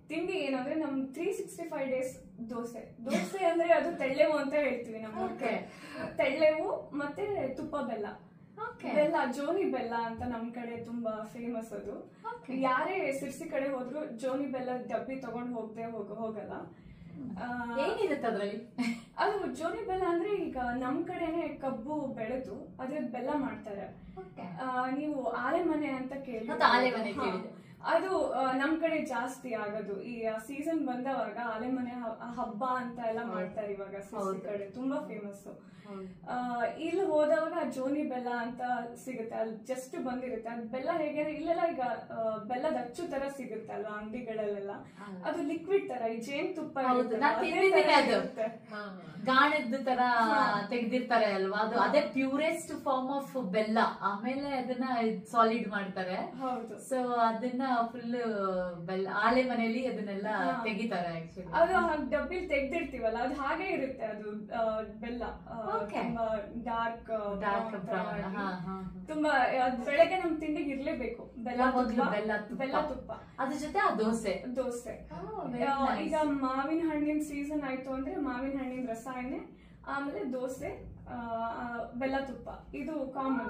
ತಿಂಡಿ ಏನಂದ್ರೆ ನಮ್ 365 ಡೇಸ್ ದೋಸೆ ಅಂದ್ರೆ ಅದು ತೆಳ್ಳೆವು ಅಂತ ಹೇಳ್ತೀವಿ ನಮ್ಮ ಊರ್ಗೆ. ತೆಳ್ಳೆವು ಮತ್ತೆ ತುಪ್ಪ ಬೆಲ್ಲ, ಜೋನಿ ಬೆಲ್ಲ ಅಂತ ನಮ್ ಕಡೆ ತುಂಬಾ ಫೇಮಸ್. ಅದು ಯಾರೇ ಸಿರ್ಸಿ ಕಡೆ ಹೋದ್ರು ಜೋನಿ ಬೆಲ್ಲ ಡಬ್ಬಿ ತಗೊಂಡ್ ಹೋಗಲ್ಲ. ಏನಿರುತ್ತೆ ಅದ್ರಲ್ಲಿ? ಅದು ಜೋನಿ ಬೆಲ್ಲ ಅಂದ್ರೆ ಈಗ ನಮ್ ಕಡೆನೆ ಕಬ್ಬು ಬೆಳೆದು ಅದ್ರದ್ ಬೆಲ್ಲ ಮಾಡ್ತಾರೆ. ನೀವು ಆಲೆಮನೆ ಅಂತ ಕೇಳಿ, ಅದು ನಮ್ ಕಡೆ ಜಾಸ್ತಿ ಆಗೋದು. ಈ ಸೀಸನ್ ಬಂದವಾಗ ಆಲೆಮನೆ ಹಬ್ಬ ಅಂತ ಎಲ್ಲ ಮಾಡ್ತಾರೆ. ಇವಾಗ ಸಿರ್ಸಿ ಕಡೆ ತುಂಬಾ ಫೇಮಸ್. ಇಲ್ಲಿ ಹೋದವಾಗ ಜೋನಿ ಬೆಲ್ಲ ಅಂತ ಸಿಗುತ್ತೆ, ಅಲ್ಲಿ ಜಸ್ಟ್ ಬಂದಿರುತ್ತೆ. ಅದು ಬೆಲ್ಲ ಹೇಗೆ ಅಂದ್ರೆ, ಇಲ್ಲೆಲ್ಲ ಈಗ ಬೆಲ್ಲದ ಅಚ್ಚು ತರ ಸಿಗುತ್ತೆ ಅಲ್ವಾ ಅಂಗಡಿಗಳಲ್ಲೆಲ್ಲ, ಅದು ಲಿಕ್ವಿಡ್ ತರ, ಈ ಜೇನ್ ತುಪ್ಪ ಗಾಣದ ತರ ತೆಗ್ದಿರ್ತಾರೆ ಅಲ್ವಾ, ಅದು ಅದೇ ಪ್ಯೂರೆಸ್ಟ್ ಫಾರ್ಮ್ ಆಫ್ ಬೆಲ್ಲ. ಆಮೇಲೆ ಅದನ್ನ ಸಾಲಿಡ್ ಮಾಡ್ತಾರೆ. ಸೊ ಅದನ್ನ ಫುಲ್ ಬೆಲ್ಲ ಆಲೆ ಮನೆಯಲ್ಲಿ ಅದನ್ನೆಲ್ಲ ತೆಗಿತಾರೆ. ಆಕ್ಚುಲಿ ಅದು ಡಬ್ಬಿಲ್ ತೆಗ್ದಿರ್ತೀವಲ್ಲ, ಅದು ಹಾಗೆ ಇರುತ್ತೆ. ಅದು ಬೆಲ್ಲ ಡಾರ್ಕ್ ಬ್ರೌನ್, ತುಂಬಾ ಬೆಳಗ್ಗೆ ನಮ್ ತಿಂಡಿಗೆ ಇರ್ಲೇಬೇಕು ಬೆಲ್ಲ ತುಪ್ಪ. ಅದ್ರ ಜೊತೆ ಆ ದೋಸೆ. ಈಗ ಮಾವಿನ ಹಣ್ಣಿನ ಸೀಸನ್ ಆಯ್ತು ಅಂದ್ರೆ ಮಾವಿನ ಹಣ್ಣಿನ ರಸ ಎಣ್ಣೆ, ಆಮೇಲೆ ದೋಸೆ, ಬೆಲ್ಲ ತುಪ್ಪ, ಇದು ಕಾಮನ್.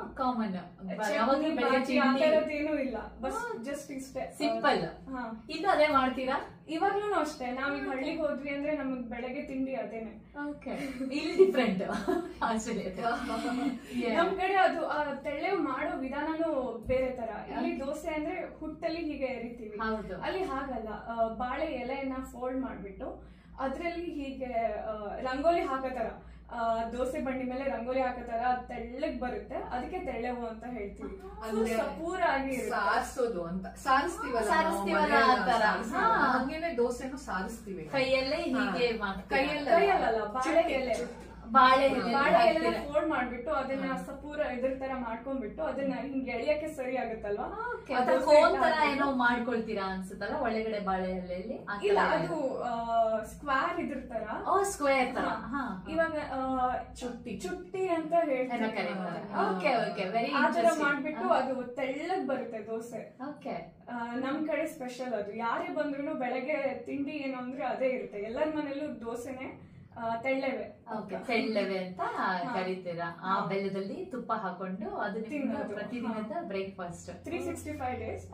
ಏನೂ ಇಲ್ಲ, ಬಸ್ ಜಸ್ಟ್ ಇಷ್ಟೇ, ಸಿಂಪಲ್. ಇನ್ನು ಅದೇ ಮಾಡ್ತೀರಾ? ಇವಾಗ್ಲೂ ಅಷ್ಟೇ. ನಾವೀಗ ಹಳ್ಳಿಗೆ ಹೋದ್ವಿ ಅಂದ್ರೆ ನಮಗ್ ಬೆಳಗ್ಗೆ ತಿಂಡಿ ಅದೇನೆ. ಇಲ್ಲಿ ಡಿಫ್ರೆಂಟ್. ನಮ್ ಕಡೆ ಅದು ತೆಳ್ಳೆ ಮಾಡೋ ವಿಧಾನನೂ ಬೇರೆ ತರ. ಇಲ್ಲಿ ದೋಸೆ ಅಂದ್ರೆ ಹುಟ್ಟಲ್ಲಿ ಹೀಗೆ ಎರಿತೀವಿ, ಅಲ್ಲಿ ಹಾಗಲ್ಲ. ಬಾಳೆ ಎಲೆಯನ್ನ ಫೋಲ್ಡ್ ಮಾಡ್ಬಿಟ್ಟು ಅದ್ರಲ್ಲಿ ಹೀಗೆ ರಂಗೋಲಿ ಹಾಕತರ, ದೋಸೆ ಬಂಡಿ ಮೇಲೆ ರಂಗೋಲಿ ಹಾಕತರ ತೆಳ್ಳಗ್ ಬರುತ್ತೆ. ಅದಕ್ಕೆ ತೆಳ್ಳೆವು ಅಂತ ಹೇಳ್ತೀವಿ. ಪೂರಾಗಿ ಸಾರಿಸೋದು ಅಂತ ಸಾರಿಸ್ತೀವಲ್ಲ, ಹಂಗೇನೆ ದೋಸೆನು ಸಾರಿಸ್ತೀವಿ. ಕೈಯಲ್ಲೇ ಹೀಗೆ, ಕೈಯಲ್ಲ ಬಾಳೆ ಎಲೆ ಫೋಲ್ಡ್ ಮಾಡ್ಬಿಟ್ಟು ಅದನ್ನ ಸಪೂರ ಇದ್ರ ತರ ಮಾಡ್ಕೊಂಡ್ಬಿಟ್ಟು ಅದನ್ನ ಹಿಂಗೆ ಎಳಿಯಕ್ಕೆ ಸರಿ ಆಗುತ್ತಲ್ವಾ, ಕೋನ್ ತರ ಏನೋ ಮಾಡ್ಕೊಳ್ತೀರಾ ಅನ್ಸುತ್ತಲ್ಲ ಒಳಗಡೆ ಬಾಳೆ ಎಲೆಯಲ್ಲಿ? ಇಲ್ಲ, ಅದು ಸ್ಕ್ವೇರ್ ಇದ್ರ ತರ. ಸ್ಕ್ವೇರ್ ತರ. ಇವಾಗ ಚುಟ್ಟಿ ಅಂತ ಹೇಳ್ತಾರೆ. ಆತರ ಮಾಡ್ಬಿಟ್ಟು ಅದು ತೆಳ್ಳಗ್ ಬರುತ್ತೆ ದೋಸೆ. ನಮ್ ಕಡೆ ಸ್ಪೆಷಲ್ ಅದು. ಯಾರೇ ಬಂದ್ರು ಬೆಳಗ್ಗೆ ತಿಂಡಿ ಏನು ಅಂದ್ರೆ ಅದೇ ಇರುತ್ತೆ. ಎಲ್ಲರ ಮನೇಲೂ ದೋಸೆನೆ, ತೆಳ್ಳೆವೆ ಅಂತ ಕರೀತೀರಾ. ಆ ಬೆಲ್ಲದಲ್ಲಿ ತುಪ್ಪ ಹಾಕೊಂಡು ಅದನ್ನ ಪ್ರತಿದಿನದ ಬ್ರೇಕ್ಫಾಸ್ಟ್. 365 ಡೇಸ್.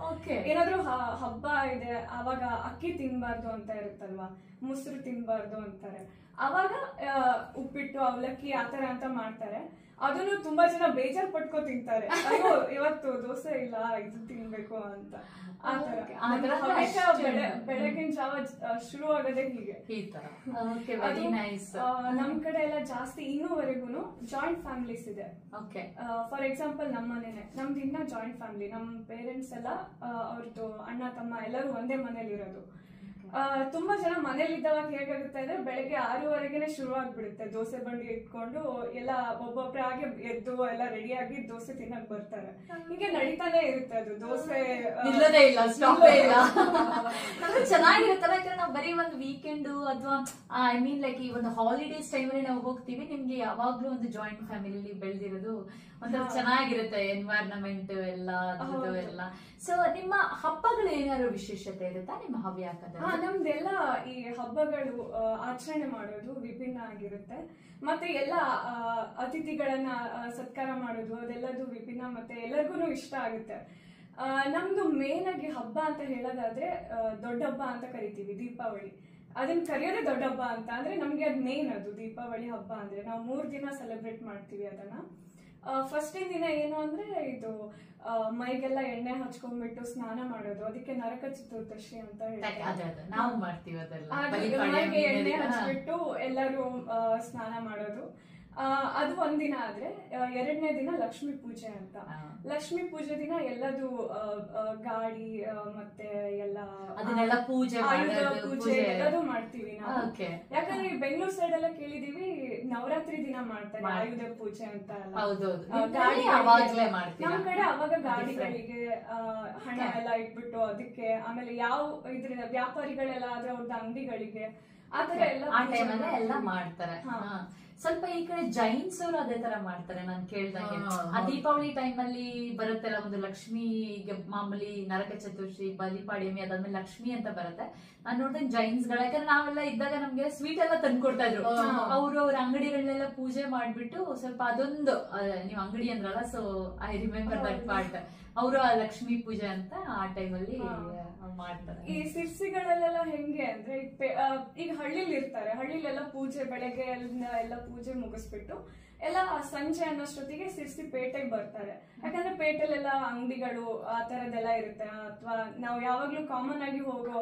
ಏನಾದ್ರೂ ಹಬ್ಬ ಇದೆ ಅವಾಗ ಅಕ್ಕಿ ತಿನ್ಬಾರ್ದು ಅಂತ ಇರುತ್ತಲ್ವಾ, ಮೊಸರು ತಿನ್ಬಾರ್ದು ಅಂತಾರೆ. ಅವಾಗ ಉಪ್ಪಿಟ್ಟು, ಅವಲಕ್ಕಿ ಆತರ ಅಂತ ಮಾಡ್ತಾರೆ. ಅದನ್ನು ತುಂಬಾ ಜನ ಬೇಜಾರ್ ಪಟ್ಕೊ ತಿಂತಾರೆ. ಅಯ್ಯೋ ಇವತ್ತು ದೋಸೆ ಇಲ್ಲ, ಇದು ತಿನ್ಬೇಕು ಅಂತ. ಬೆಳಗಿನ ಜಾವ ಶುರು ಆಗದೆ ಹೀಗೆ. ನಮ್ ಕಡೆ ಎಲ್ಲ ಜಾಸ್ತಿ ಇನ್ನೂವರೆಗೂ ಜಾಯಿಂಟ್ ಫ್ಯಾಮಿಲೀಸ್ ಇದೆ. ಫಾರ್ ಎಕ್ಸಾಂಪಲ್ ನಮ್ಮ ಮನೇನೆ, ನಮ್ದು ಇನ್ನ ಜಾಯಿಂಟ್ ಫ್ಯಾಮಿಲಿ. ನಮ್ ಪೇರೆಂಟ್ಸ್ ಎಲ್ಲ ಅವ್ರದ್ದು ಅಣ್ಣ ತಮ್ಮ ಎಲ್ಲರೂ ಒಂದೇ ಮನೇಲಿ ಇರೋದು. ತುಂಬಾ ಜನ ಮನೇಲಿ ಇದ್ದವಾಗ ಹೇಗಾಗುತ್ತೆ ಅಂದ್ರೆ ಬೆಳಗ್ಗೆ 6:30ಗೆನೆ ಶುರು ಆಗ್ಬಿಡುತ್ತೆ ದೋಸೆ ಬಂಡಿ ಇಟ್ಕೊಂಡು ಎಲ್ಲ ಒಬ್ಬೊಬ್ರೆ ಆಗಿ ಎದ್ದು ಎಲ್ಲ ರೆಡಿ ಆಗಿ ದೋಸೆ ತಿನ್ನಕ್ ಬರ್ತಾರೆ. ಹೀಗೆ ನಡೀತಾನೆ ಇರುತ್ತೆ ಅದು ದೋಸೆ ನಿಲ್ಲದೇ ಇಲ್ಲ, ಸ್ಟಾಪೇ ಇಲ್ಲ. ಚೆನ್ನಾಗಿರುತ್ತಲ್ಲ, ಯಾಕಂದ್ರೆ ನಾವು ಬರೀ ಒಂದು ವೀಕೆಂಡ್ ಅಥವಾ ಐ ಮೀನ್ ಲೈಕ್ ಈ ಒಂದು ಹಾಲಿಡೇಸ್ ಟೈಮಲ್ಲಿ ನಾವು ಹೋಗ್ತೀವಿ. ನಿಮ್ಗೆ ಯಾವಾಗ್ಲೂ ಒಂದು ಜಾಯಿಂಟ್ ಫ್ಯಾಮಿಲಿ ಬೆಳೆದಿರೋದು ಒಂಥರ ಚೆನ್ನಾಗಿರುತ್ತೆ, ಎನ್ವೈರನ್ಮೆಂಟ್ ಎಲ್ಲ ಎಲ್ಲ. ಸೊ ನಿಮ್ಮ ಹಬ್ಬಗಳು ಏನಾದ್ರು ವಿಶೇಷತೆ ಇರುತ್ತಾ ನಿಮ್ಮ ಹವ್ಯಾಕದಲ್ಲಿ? ನಮ್ದೆಲ್ಲ ಈ ಹಬ್ಬಗಳು ಆಚರಣೆ ಮಾಡೋದು ವಿಭಿನ್ನ ಆಗಿರುತ್ತೆ. ಮತ್ತೆ ಎಲ್ಲ ಅತಿಥಿಗಳನ್ನ ಸತ್ಕಾರ ಮಾಡೋದು ಅದೆಲ್ಲದು ವಿಭಿನ್ನ, ಮತ್ತೆ ಎಲ್ಲರಿಗೂ ಇಷ್ಟ ಆಗುತ್ತೆ. ನಮ್ದು ಮೇನ್ ಆಗಿ ಹಬ್ಬ ಅಂತ ಹೇಳೋದಾದ್ರೆ ದೊಡ್ಡ ಹಬ್ಬ ಅಂತ ಕರಿತೀವಿ ದೀಪಾವಳಿ. ಅದನ್ನ ಕರೆಯೋದೇ ದೊಡ್ಡ ಹಬ್ಬ ಅಂತ. ಅಂದ್ರೆ ನಮ್ಗೆ ಅದ್ ಮೇನ್ ಅದು ದೀಪಾವಳಿ ಹಬ್ಬ ಅಂದ್ರೆ ನಾವು 3 ದಿನ ಸೆಲೆಬ್ರೇಟ್ ಮಾಡ್ತೀವಿ ಅದನ್ನ. ಫಸ್ಟಿನ ದಿನ ಏನು ಅಂದ್ರೆ ಇದು ಮೈಗೆಲ್ಲ ಎಣ್ಣೆ ಹಚ್ಕೊಂಡ್ಬಿಟ್ಟು ಸ್ನಾನ ಮಾಡೋದು, ಅದಕ್ಕೆ ನರಕ ಚತುರ್ದಶಿ ಅಂತ ಹೇಳ್ತಾರೆ. ನಾವು ಮಾಡ್ತೀವಿ ಅದೆಲ್ಲ. ಮೈಗೆ ಎಣ್ಣೆ ಹಚ್ಬಿಟ್ಟು ಎಲ್ಲರೂ ಸ್ನಾನ ಮಾಡೋದು. ಅದು ಒಂದಿನ ಆದ್ರೆ 2ನೇ ದಿನ ಲಕ್ಷ್ಮೀ ಪೂಜೆ ಅಂತ. ಲಕ್ಷ್ಮೀ ಪೂಜೆ ದಿನ ಎಲ್ಲದು ಗಾಡಿ ಮತ್ತೆ ಎಲ್ಲ ಪೂಜೆ ಎಲ್ಲದೂ ಮಾಡ್ತೀವಿ ನಾವು. ಯಾಕಂದ್ರೆ ಈ ಬೆಂಗಳೂರು ಸೈಡ್ ಎಲ್ಲ ಕೇಳಿದೀವಿ ನವರಾತ್ರಿ ದಿನ ಮಾಡ್ತಾರೆ ಆಯುಧ ಪೂಜೆ ಅಂತ ಎಲ್ಲ. ನಮ್ ಕಡೆ ಅವಾಗ ಗಾಡಿಗಳಿಗೆ ಹಣ ಎಲ್ಲ ಇಟ್ಬಿಟ್ಟು ಅದಕ್ಕೆ, ಆಮೇಲೆ ಯಾವ ಇದ್ರ ವ್ಯಾಪಾರಿಗಳೆಲ್ಲ ಆದ್ರೆ ಅವ್ರದ್ದು ಅಂಗಡಿಗಳಿಗೆ ಆತರ ಎಲ್ಲ ಮಾಡ್ತಾರೆ. ಸ್ವಲ್ಪ ಈ ಕಡೆ ಜೈನ್ಸ್ ಅವರು ಅದೇ ತರ ಮಾಡ್ತಾರೆ ನಾನು ಕೇಳ್ದಂಗೆ. ಆ ದೀಪಾವಳಿ ಟೈಮ್ ಅಲ್ಲಿ ಬರುತ್ತಲ್ಲ ಒಂದು ಲಕ್ಷ್ಮಿ, ಮಾಮೂಲಿ ನರಕ ಚತುರ್ಥಿ, ಬಲಿಪಾಡ್ಯಮಿ, ಅದಾದ್ಮೇಲೆ ಲಕ್ಷ್ಮಿ ಅಂತ ಬರುತ್ತೆ. ನಾನ್ ನೋಡ್ದಂಗೆ ಜೈನ್ಸ್ ಗಳ, ಯಾಕಂದ್ರೆ ನಾವೆಲ್ಲ ಇದ್ದಾಗ ನಮ್ಗೆ ಸ್ವೀಟ್ ಎಲ್ಲ ತಂದ್ಕೊಡ್ತಾ ಇದ್ರು. ಅವ್ರ ಅಂಗಡಿಗಳನ್ನೆಲ್ಲ ಪೂಜೆ ಮಾಡ್ಬಿಟ್ಟು ಸ್ವಲ್ಪ ಅದೊಂದು, ನೀವು ಅಂಗಡಿ ಅಂದ್ರಲ್ಲ, so I remember that part. ಅವರು ಆ ಲಕ್ಷ್ಮೀ ಪೂಜೆ ಅಂತ ಆ ಟೈಮಲ್ಲಿ ಮಾಡ್ತಾರೆ. ಈ ಸಿರ್ಸಿಗಳಲ್ಲೆಲ್ಲ ಹೆಂಗೆ ಅಂದ್ರೆ ಈಗ ಹಳ್ಳಿಲಿ ಇರ್ತಾರೆ, ಹಳ್ಳಿಲೆಲ್ಲ ಪೂಜೆ ಬೆಳಗ್ಗೆ ಎಲ್ಲ ಪೂಜೆ ಮುಗಿಸ್ಬಿಟ್ಟು ಎಲ್ಲ ಸಂಜೆ ಅನ್ನೋಷ್ಟೊತ್ತಿಗೆ ಸಿರ್ಸಿ ಪೇಟೆಗೆ ಬರ್ತಾರೆ. ಯಾಕಂದ್ರೆ ಪೇಟೆಲೆಲ್ಲ ಅಂಗಡಿಗಳು ಆ ತರದೆಲ್ಲ ಇರುತ್ತೆ, ಅಥವಾ ನಾವು ಯಾವಾಗ್ಲೂ ಕಾಮನ್ ಆಗಿ ಹೋಗೋ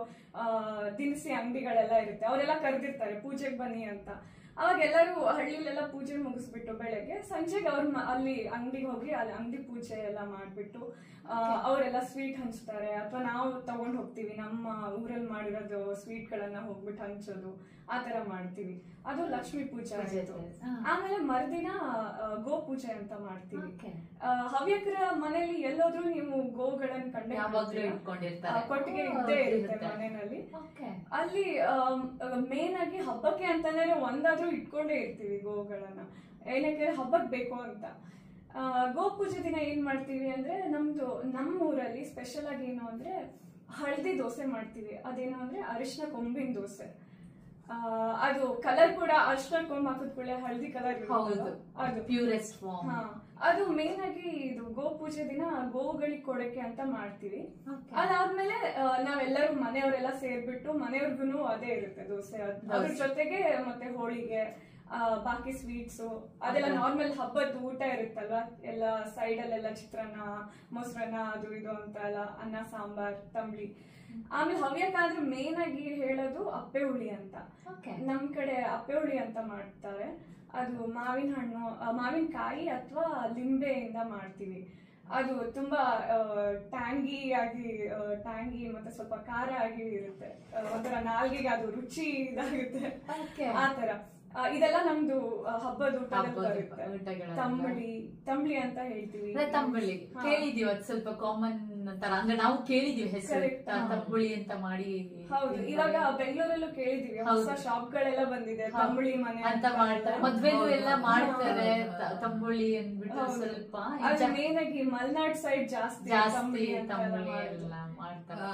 ದಿನಸಿ ಅಂಗಡಿಗಳೆಲ್ಲ ಇರುತ್ತೆ. ಅವರೆಲ್ಲ ಕರೆದಿರ್ತಾರೆ ಪೂಜೆಗೆ ಬನ್ನಿ ಅಂತ. ಅವಾಗ ಎಲ್ಲರೂ ಹಳ್ಳಿಲೆಲ್ಲ ಪೂಜೆ ಮುಗಿಸ್ಬಿಟ್ಟು ಬೆಳಗ್ಗೆ ಸಂಜೆಗೆ ಅವ್ರ ಅಲ್ಲಿ ಅಂಗಡಿಗೆ ಹೋಗಿ ಅಲ್ಲಿ ಅಂಗಡಿ ಪೂಜೆ ಎಲ್ಲ ಮಾಡ್ಬಿಟ್ಟು ಅವರೆಲ್ಲ ಸ್ವೀಟ್ ಹಂಚ್ತಾರೆ, ಅಥವಾ ನಾವು ತಗೊಂಡ್ ಹೋಗ್ತೀವಿ ನಮ್ಮ ಊರಲ್ಲಿ ಮಾಡಿರೋದು ಸ್ವೀಟ್ ಗಳನ್ನ ಹೋಗ್ಬಿಟ್ಟು ಹಂಚೋದು, ಆತರ ಮಾಡ್ತೀವಿ. ಅದು ಲಕ್ಷ್ಮೀ ಪೂಜೆ ಆಯ್ತು. ಆಮೇಲೆ ಮರುದಿನ ಗೋ ಪೂಜೆ ಅಂತ ಮಾಡ್ತೀವಿ. ಹವ್ಯಕರ ಮನೆಯಲ್ಲಿ ಎಲ್ಲೋದ್ರೂ ನೀವು ಗೋಗಳನ್ನ ಕೊಟ್ಟಿಗೆ ಇದ್ದೇ ಇರುತ್ತೆ ಮನೆಯಲ್ಲಿ. ಅಲ್ಲಿ ಮೇನ್ ಆಗಿ ಹಬ್ಬಕ್ಕೆ ಅಂತಾನೆ ಒಂದಾದ್ರೂ ಇಟ್ಕೊಂಡೇ ಇರ್ತೀವಿ ಗೋಗಳನ್ನ, ಏನಕ್ಕೆ ಹಬ್ಬಕ್ಕೆ ಬೇಕು ಅಂತ. ಗೋ ಪೂಜೆ ದಿನ ಏನ್ ಮಾಡ್ತೀವಿ ಅಂದ್ರೆ ನಮ್ಮ ಊರಲ್ಲಿ ಸ್ಪೆಷಲ್ ಆಗಿ ಏನು ಅಂದ್ರೆ ಹಳದಿ ದೋಸೆ ಮಾಡ್ತೀವಿ. ಅದೇನು ಅಂದ್ರೆ ಅರಿಶಿನ ಕೊಂಬಿನ ದೋಸೆ. ಅದು ಕಲರ್ ಕೂಡ ಅರಿಶಿನ ಕೊಂಬ್ ಹಾಕಿದ್ಕೊಳ್ಳೆ ಹಳದಿ ಕಲರ್, ಅದು ಪ್ಯೂರೆಸ್ಟ್ ಫಾರ್ಮ್. ಅದು ಮೇನ್ ಆಗಿ ಇದು ಗೋ ಪೂಜೆ ದಿನ ಗೋಗಳಿಗೆ ಕೊಡಕ್ಕೆ ಅಂತ ಮಾಡ್ತೀವಿ. ಅದಾದ್ಮೇಲೆ ನಾವೆಲ್ಲರೂ ಮನೆಯವರೆಲ್ಲ ಸೇರ್ಬಿಟ್ಟು ಮನೆಯವ್ರಿಗೂ ಅದೇ ಇರುತ್ತೆ ದೋಸೆ. ಅದ್ರ ಜೊತೆಗೆ ಮತ್ತೆ ಹೋಳಿಗೆ, ಬಾಕಿ ಸ್ವೀಟ್ಸ್ ಅದೆಲ್ಲ ನಾರ್ಮಲ್ ಹಬ್ಬದ ಊಟ ಇರುತ್ತಲ್ವಾ, ಎಲ್ಲ ಸೈಡ್ ಅಲ್ಲೆಲ್ಲ ಚಿತ್ರಾನ್ನ, ಮೊಸರನ್ನ, ಅದು ಇದು ಅಂತ ಎಲ್ಲ, ಅನ್ನ ಸಾಂಬಾರ್, ತಂಬ್ಳಿ. ಆಮೇಲೆ ಹವ್ಯಕ ಅಂದ್ರೆ ಮೇನ್ ಆಗಿ ಹೇಳೋದು ಅಪ್ಪೆ ಹುಳಿ ಅಂತ. ನಮ್ ಕಡೆ ಅಪ್ಪೆ ಹುಳಿ ಅಂತ ಮಾಡ್ತಾರೆ. ಅದು ಮಾವಿನ ಹಣ್ಣು, ಮಾವಿನಕಾಯಿ ಅಥವಾ ಲಿಂಬೆಯಿಂದ ಮಾಡ್ತೀವಿ. ಅದು ತುಂಬಾ ಟ್ಯಾಂಗಿ ಮತ್ತೆ ಸ್ವಲ್ಪ ಖಾರ ಆಗಿ ಇರುತ್ತೆ, ಒಂಥರ ನಾಲ್ಗೆಗೆ ಅದು ರುಚಿ ಇದಾಗುತ್ತೆ ಆತರ. ಇದೆಲ್ಲ ನಮ್ದು ಹಬ್ಬದ ಊಟದಲ್ಲಿ ಬರುತ್ತೆ. ತಂಬ್ಳಿ ಅಂತ ಹೇಳ್ತೀವಿ. ತಂಬಳಿ ಕೇಳಿದೀವಿ, ಅದು ಸ್ವಲ್ಪ ಕಾಮನ್ ತರ, ಅಂದ್ರೆ ನಾವು ಕೇಳಿದೀವಿ ಹೆಸರು ತಂಬಳಿ ಅಂತ ಮಾಡಿ. ಹೌದು, ಇವಾಗ ಬೆಂಗಳೂರಲ್ಲೂ ಕೇಳಿದೀವಿ, ಹೊಸ ಶಾಪ್ ಗಳೆಲ್ಲ ಬಂದಿದೆ ತಂಬಳಿ ಮನೆ ಅಂತ ಮಾಡ್ತಾರೆ. ಮದ್ವೆಗೂ ಎಲ್ಲ ಮಾಡ್ತಾರೆ ತಂಬಳಿ ಅಂದ್ಬಿಟ್ಟು. ಸ್ವಲ್ಪ ಮೇನ್ ಆಗಿ ಮಲ್ನಾಡ್ ಸೈಡ್ ಜಾಸ್ತಿ ತಂಬಳಿ ಎಲ್ಲ ಮಾಡ್ತಾರೆ.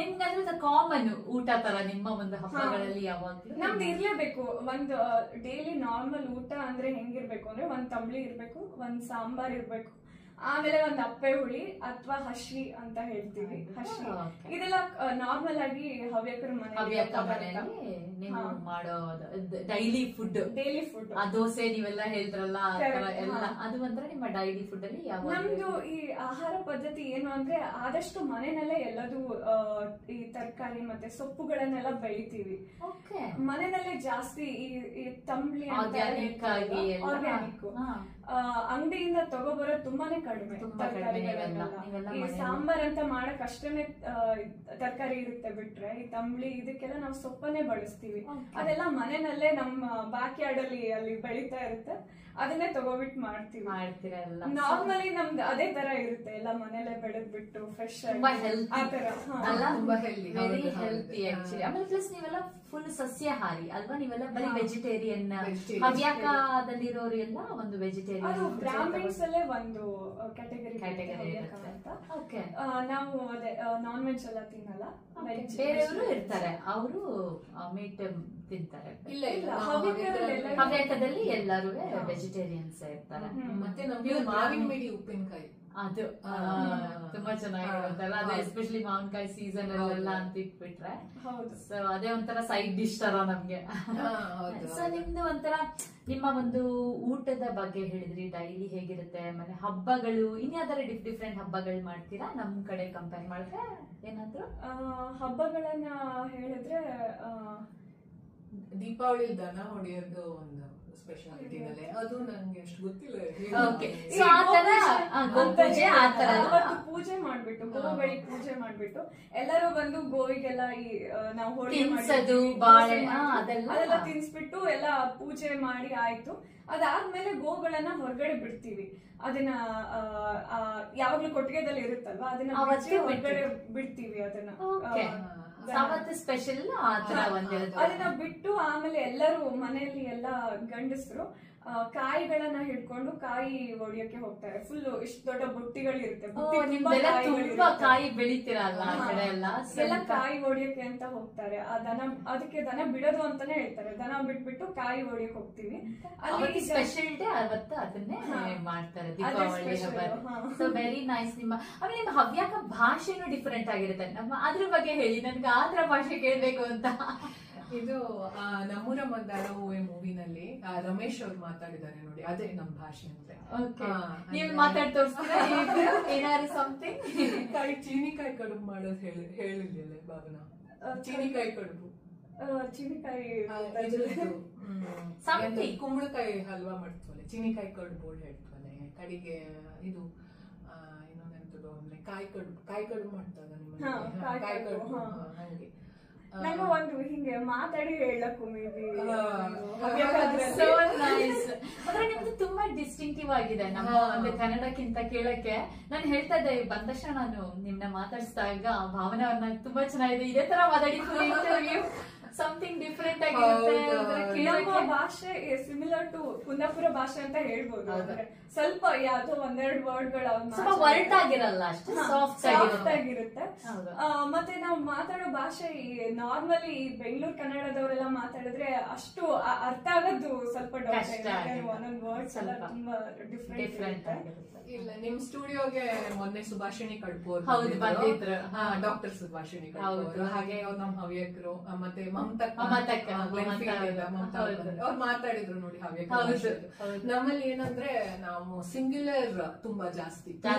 ನಿಮ್ಗಂದ್ರೆ ಕಾಮನ್ ಊಟ ತರ ನಿಮ್ಮ ಒಂದು ಹಬ್ಬಗಳಲ್ಲಿ ಯಾವಾಗ್ಲೂ ನಮ್ದು ಇರ್ಲೇಬೇಕು. ಒಂದು ಡೈಲಿ ನಾರ್ಮಲ್ ಊಟ ಅಂದ್ರೆ ಹೆಂಗಿರ್ಬೇಕು ಅಂದ್ರೆ ಒಂದ್ ತಂಬಳಿ ಇರ್ಬೇಕು, ಒಂದ್ ಸಾಂಬಾರ್ ಇರ್ಬೇಕು, ಆಮೇಲೆ ಒಂದ್ ಅಪ್ಪೆ ಹುಳಿ ಅಥವಾ ಹಸಿ ಅಂತ ಹೇಳ್ತೀವಿ. ಹಸಿ ಇದೆಲ್ಲ ನಾರ್ಮಲ್ ಆಗಿ ಹವ್ಯಕರ ಮನೆಯಲ್ಲಿ ನೀವು ಮಾಡೋ ಡೈಲಿ ಫುಡ್. ಆ ದೋಸೆ ನೀವೆಲ್ಲ ಹೇಳ್ತಾರಲ್ಲ ಎಲ್ಲ, ಅದು ಒಂಥರ ನಿಮ್ಮ ಡೈಲಿ ಫುಡ್ ಅಲ್ಲಿ ನಮ್ದು ಈ ಆಹಾರ ಪದ್ಧತಿ ಏನು ಅಂದ್ರೆ ಆದಷ್ಟು ಮನೆಯಲ್ಲೇ ಎಲ್ಲದೂ ಈ ತರಕಾರಿ ಮತ್ತೆ ಸೊಪ್ಪುಗಳನ್ನೆಲ್ಲ ಬೆಳಿತೀವಿ. ಮನೆಯಲ್ಲೇ ಜಾಸ್ತಿ ಈ ತಂಬ್ಳಿ ಆರ್ಗ್ಯಾನಿಕ್ ಅಂಗಡಿಯಿಂದ ತಗೋಬರೋದು ತುಂಬಾನೇ ಕಡಿಮೆ. ತುಂಬಾ ಕಡಿಮೆ. ಈ ಸಾಂಬಾರ್ ಅಂತ ಮಾಡಕ್ ಅಷ್ಟೇನೆ ತರಕಾರಿ ಇರುತ್ತೆ ಬಿಟ್ರೆ, ಈ ತಂಬ್ಳಿ ಇದಕ್ಕೆಲ್ಲ ನಾವು ಸೊಪ್ಪನ್ನೇ ಬಳಸ್ತೀವಿ. ಅದೆಲ್ಲ ಮನೆಯಲ್ಲೇ ನಮ್ಮ ಬ್ಯಾಕ್ ಯಾರ್ಡ್ ಅಲ್ಲಿ ಬೆಳೀತಾ ಇರುತ್ತೆ, ಅದನ್ನೇ ತಗೋಬಿಟ್ಟು ಮಾಡ್ತೀವಿ. ನಾರ್ಮಲಿ ನಮ್ದು ಅದೇ ತರ ಇರುತ್ತೆ, ಎಲ್ಲ ಮನೇಲೆ ಬೆಳೆದ್ಬಿಟ್ಟು ಫ್ರೆಶ್ ವೆರಿ ಹೆಲ್ತಿ ಆಕ್ಚುಲಿ. ಆಮೇಲೆ ಪ್ಲಸ್ ನೀವೆಲ್ಲ ಫುಲ್ ಸಸ್ಯಾಹಾರಿ ಅಲ್ವಾ? ನೀವೆಲ್ಲ ಬರೀ ವೆಜಿಟೇರಿಯನ್. ಹವ್ಯಾಕದಲ್ಲಿರೋರು ಎಲ್ಲ ಒಂದು ವೆಜಿಟೇರಿಯನ್. ಬ್ರಾಹ್ಮಿನ್ಸ್ ಅಲ್ಲೇ ಒಂದು ಕ್ಯಾಟಗರಿ ಅಂತ. ನಾವು ಅದೇ ನಾನ್ ವೆಜ್ ಎಲ್ಲ ತಿನ್ನಲ್ಲ. ಬೇರೆಯವರು ಇರ್ತಾರೆ, ಅವರು ಮೀಟ್ ತಿಂತಾರೆ. ಇಲ್ಲ, ಹವ್ಯಾಕದಲ್ಲಿ ಎಲ್ಲರೂ ವೆಜಿಟೇರಿಯನ್ಸ್ ಇರ್ತಾರೆ. ಮತ್ತೆ ನಮ್ಗೆ ಮಾವಿನ ಮಿಡಿ ಉಪ್ಪಿನಕಾಯಿ ಅದು ತುಂಬಾ ಚೆನ್ನಾಗಿರುತ್ತಲ್ಲ, ಅದು ಎಸ್ಪೆಷಲಿ ಮಾವಿನಕಾಯಿ ಸೀಸನ್ ಅಲ್ಲೆಲ್ಲ ಅಂತ ಇಟ್ಬಿಟ್ರೆ. ಸೊ ಅದೇ ಒಂಥರ ಸೈಡ್ ಡಿಶ್ ತರ ನಮ್ಗೆ. ಸೊ ನಿಮ್ದು ಒಂಥರ ನಿಮ್ಮ ಒಂದು ಊಟದ ಬಗ್ಗೆ ಹೇಳಿದ್ರಿ, ಡೈಲಿ ಹೇಗಿರುತ್ತೆ, ಆಮೇಲೆ ಹಬ್ಬಗಳು ಇನ್ಯಾವುದಾರ ಡಿಫ್ರೆಂಟ್ ಹಬ್ಬಗಳು ಮಾಡ್ತೀರಾ ನಮ್ ಕಡೆ ಕಂಪೇರ್ ಮಾಡಿದ್ರೆ? ಏನಾದ್ರು ಹಬ್ಬಗಳನ್ನ ಹೇಳಿದ್ರೆ ದೀಪಾವಳಿ ದನ ಹೊಡೆಯೋದು ಒಂದು ಸ್ಪೆಷಾಲಿಟಿ ನಲ್ಲೇ, ಅದು ನಂಗೆ ಅಷ್ಟು ಗೊತ್ತಿಲ್ಲ. ಪೂಜೆ ಮಾಡ್ಬಿಟ್ಟು ಗೋಗಳಿಗೆ ಪೂಜೆ ಮಾಡ್ಬಿಟ್ಟು ಎಲ್ಲರೂ ಬಂದು ಗೋವಿಗೆಲ್ಲ ನಾವು ಅದೆಲ್ಲ ತಿನ್ಸ್ಬಿಟ್ಟು ಎಲ್ಲ ಪೂಜೆ ಮಾಡಿ ಆಯ್ತು. ಅದಾದ್ಮೇಲೆ ಗೋಗಳನ್ನ ಹೊರಗಡೆ ಬಿಡ್ತೀವಿ. ಅದನ್ನ ಯಾವಾಗ್ಲೂ ಕೊಟ್ಟಿಗೆದಲ್ಲಿ ಇರುತ್ತಲ್ವಾ, ಅದನ್ನ ಹೊರಗಡೆ ಬಿಡ್ತೀವಿ. ಸ್ಪೆಷಲ್ ಅದನ್ನ ಬಿಟ್ಟು ಆಮೇಲೆ ಎಲ್ಲರೂ ಮನೆಯಲ್ಲಿ ಎಲ್ಲ ಗಂಡಸರು ಕಾಯಿಗಳನ್ನ ಹಿಡ್ಕೊಂಡು ಕಾಯಿ ಹೊಡಿಯಕ್ಕೆ ಹೋಗ್ತಾರೆ. ಫುಲ್ ಇಷ್ಟು ದೊಡ್ಡ ಬುಟ್ಟಿಗಳಿರುತ್ತೆ, ಕಾಯಿ ಬೆಳಿತೀರಲ್ಲ ಎಲ್ಲ ಕಾಯಿ ಹೊಡಿಯಕ್ಕೆ ಅಂತ ಹೋಗ್ತಾರೆ. ಅದಕ್ಕೆ ದನ ಬಿಡೋದು ಅಂತಾನೆ ಹೇಳ್ತಾರೆ. ದನ ಬಿಟ್ಬಿಟ್ಟು ಕಾಯಿ ಹೊಡಿಯಕ್ ಹೋಗ್ತೀವಿ. ಅಲ್ಲಿ ಸ್ಪೆಷಲ್ ಡೇ ಅವತ್ತು ಅದನ್ನೇ ಮಾಡ್ತಾರೆ, ದೀಪಾವಳಿ ಹಬ್ಬ. So very nice. ಆಮೇಲೆ ನಿಮ್ಮ ಹವ್ಯಾಕ ಭಾಷೆನೂ ಡಿಫ್ರೆಂಟ್ ಆಗಿರುತ್ತೆ. ಅದ್ರ ಬಗ್ಗೆ ಹೇಳಿ, ನನ್ಗೆ ಆತರ ಭಾಷೆ ಕೇಳ್ಬೇಕು ಅಂತ. ಇದು ನಮ್ಮೂರ ಮಂದಾರ ಹೂವೆ ಮೂವಿನಲ್ಲಿ ರಮೇಶ್ ಅವ್ರು ಮಾತಾಡಿದ್ದಾರೆ ನೋಡಿ, ಅದೇ ನಮ್ ಭಾಷೆ ಅಂತ. ನೀವು ಮಾತಾಡ್ ತೋರಿಸ್ತೀರಾ ಏನಾದ್ರು ಸಮಥಿಂಗ್? ಚೀನಿಕಾಯಿ ಕಡುಬು ಮಾಡೋದು ಹೇಳಿರ್ಲಿಲ್ಲ ಭಾವನಾ? ಚೀನಿಕಾಯಿ ಕಡುಬು, ಚೀನಿಕಾಯಿ ಕುಂಬಳಕಾಯಿ ಹಲ್ವಾ ಮಾಡ್ತೀವಲ್ಲ, ಚೀನಿಕಾಯಿ ಕಡುಬು ಹೇಳ್ತೀವಲ್ಲ. ಕಡೆಗೆ ಇದು ಇನ್ನೊಂದೆಂತದ್ದು ಅಂದ್ರೆ ಕಾಯಿ ಕಡುಬು ಮಾಡ್ತಾರೆ ನಿಮ್ಮ ಕಾಯಿ ಕಡುಬು. ಹಂಗೆ ನಂಗೆ ಒಂದು ಹಿಂಗೆ ಮಾತಾಡಿ ಹೇಳಕ್ಕೂ ನಿಮ್ದು ತುಂಬಾ ಡಿಸ್ಟಿಂಕ್ಟಿವ್ ಆಗಿದೆ ನಮ್ಮ ಒಂದು ಕನ್ನಡಕ್ಕಿಂತ ಕೇಳಕ್ಕೆ. ನಾನು ಹೇಳ್ತಾ ಇದ್ದೆ ಬಂದ ತಕ್ಷಣ ನಾನು ನಿಮ್ನ ಮಾತಾಡಿಸಿದಾಗ ಭಾವನವನ್ನ ತುಂಬಾ ಚೆನ್ನಾಗಿದೆ, ಇದೇ ತರ ಮಾತಾಡಿ ಇಂಟರ್ವ್ಯೂ ಸಮಥಿಂಗ್ ಡಿಫ್ರೆಂಟ್ ಆಗಿರುತ್ತೆ. ಭಾಷೆ ಸಿಮಿಲರ್ ಟು ಕುಂದಾಪುರ ಭಾಷೆ ಅಂತ ಹೇಳ್ಬೋದು. ಸ್ವಲ್ಪ ಯಾವ್ದೋ ಒಂದೆರಡು ವರ್ಡ್ಗಳು ವರ್ಡ್ ಆಗಿರಲ್ಲ, ಅಷ್ಟು ಸಾಫ್ಟ್ ಆಗಿರುತ್ತೆ. ಮತ್ತೆ ನಾವು ಮಾತಾಡೋ ಭಾಷೆ ನಾರ್ಮಲಿ ಬೆಂಗಳೂರು ಕನ್ನಡದವರೆಲ್ಲ ಮಾತಾಡಿದ್ರೆ ಅಷ್ಟು ಅರ್ಥ ಆಗೋದು ಸ್ವಲ್ಪ ಒಂದೊಂದು ವರ್ಡ್ಸ್ ಎಲ್ಲ ತುಂಬಾ ಡಿಫ್ರೆಂಟ್ ಆಗಿರುತ್ತೆ. ಇಲ್ಲ, ನಿಮ್ ಸ್ಟುಡಿಯೋಗೆ ಮೊನ್ನೆ ಸುಭಾಷಿಣಿ ಕಡ್ಬೋರು ಡಾಕ್ಟರ್ ಸುಭಾಷಿಣಿ ಕಡ್ಬೋರು, ಹಾಗೆ ಅವ್ರು ನಮ್ ಹವ್ಯಕರು, ಮತ್ತೆ ಅವ್ರು ಮಾತಾಡಿದ್ರು ನೋಡಿ ಹವ್ಯಕ. ನಮ್ಮಲ್ಲಿ ಏನಂದ್ರೆ ನಾವು ಸಿಂಗ್ಯುಲರ್ ತುಂಬಾ ಜಾಸ್ತಿ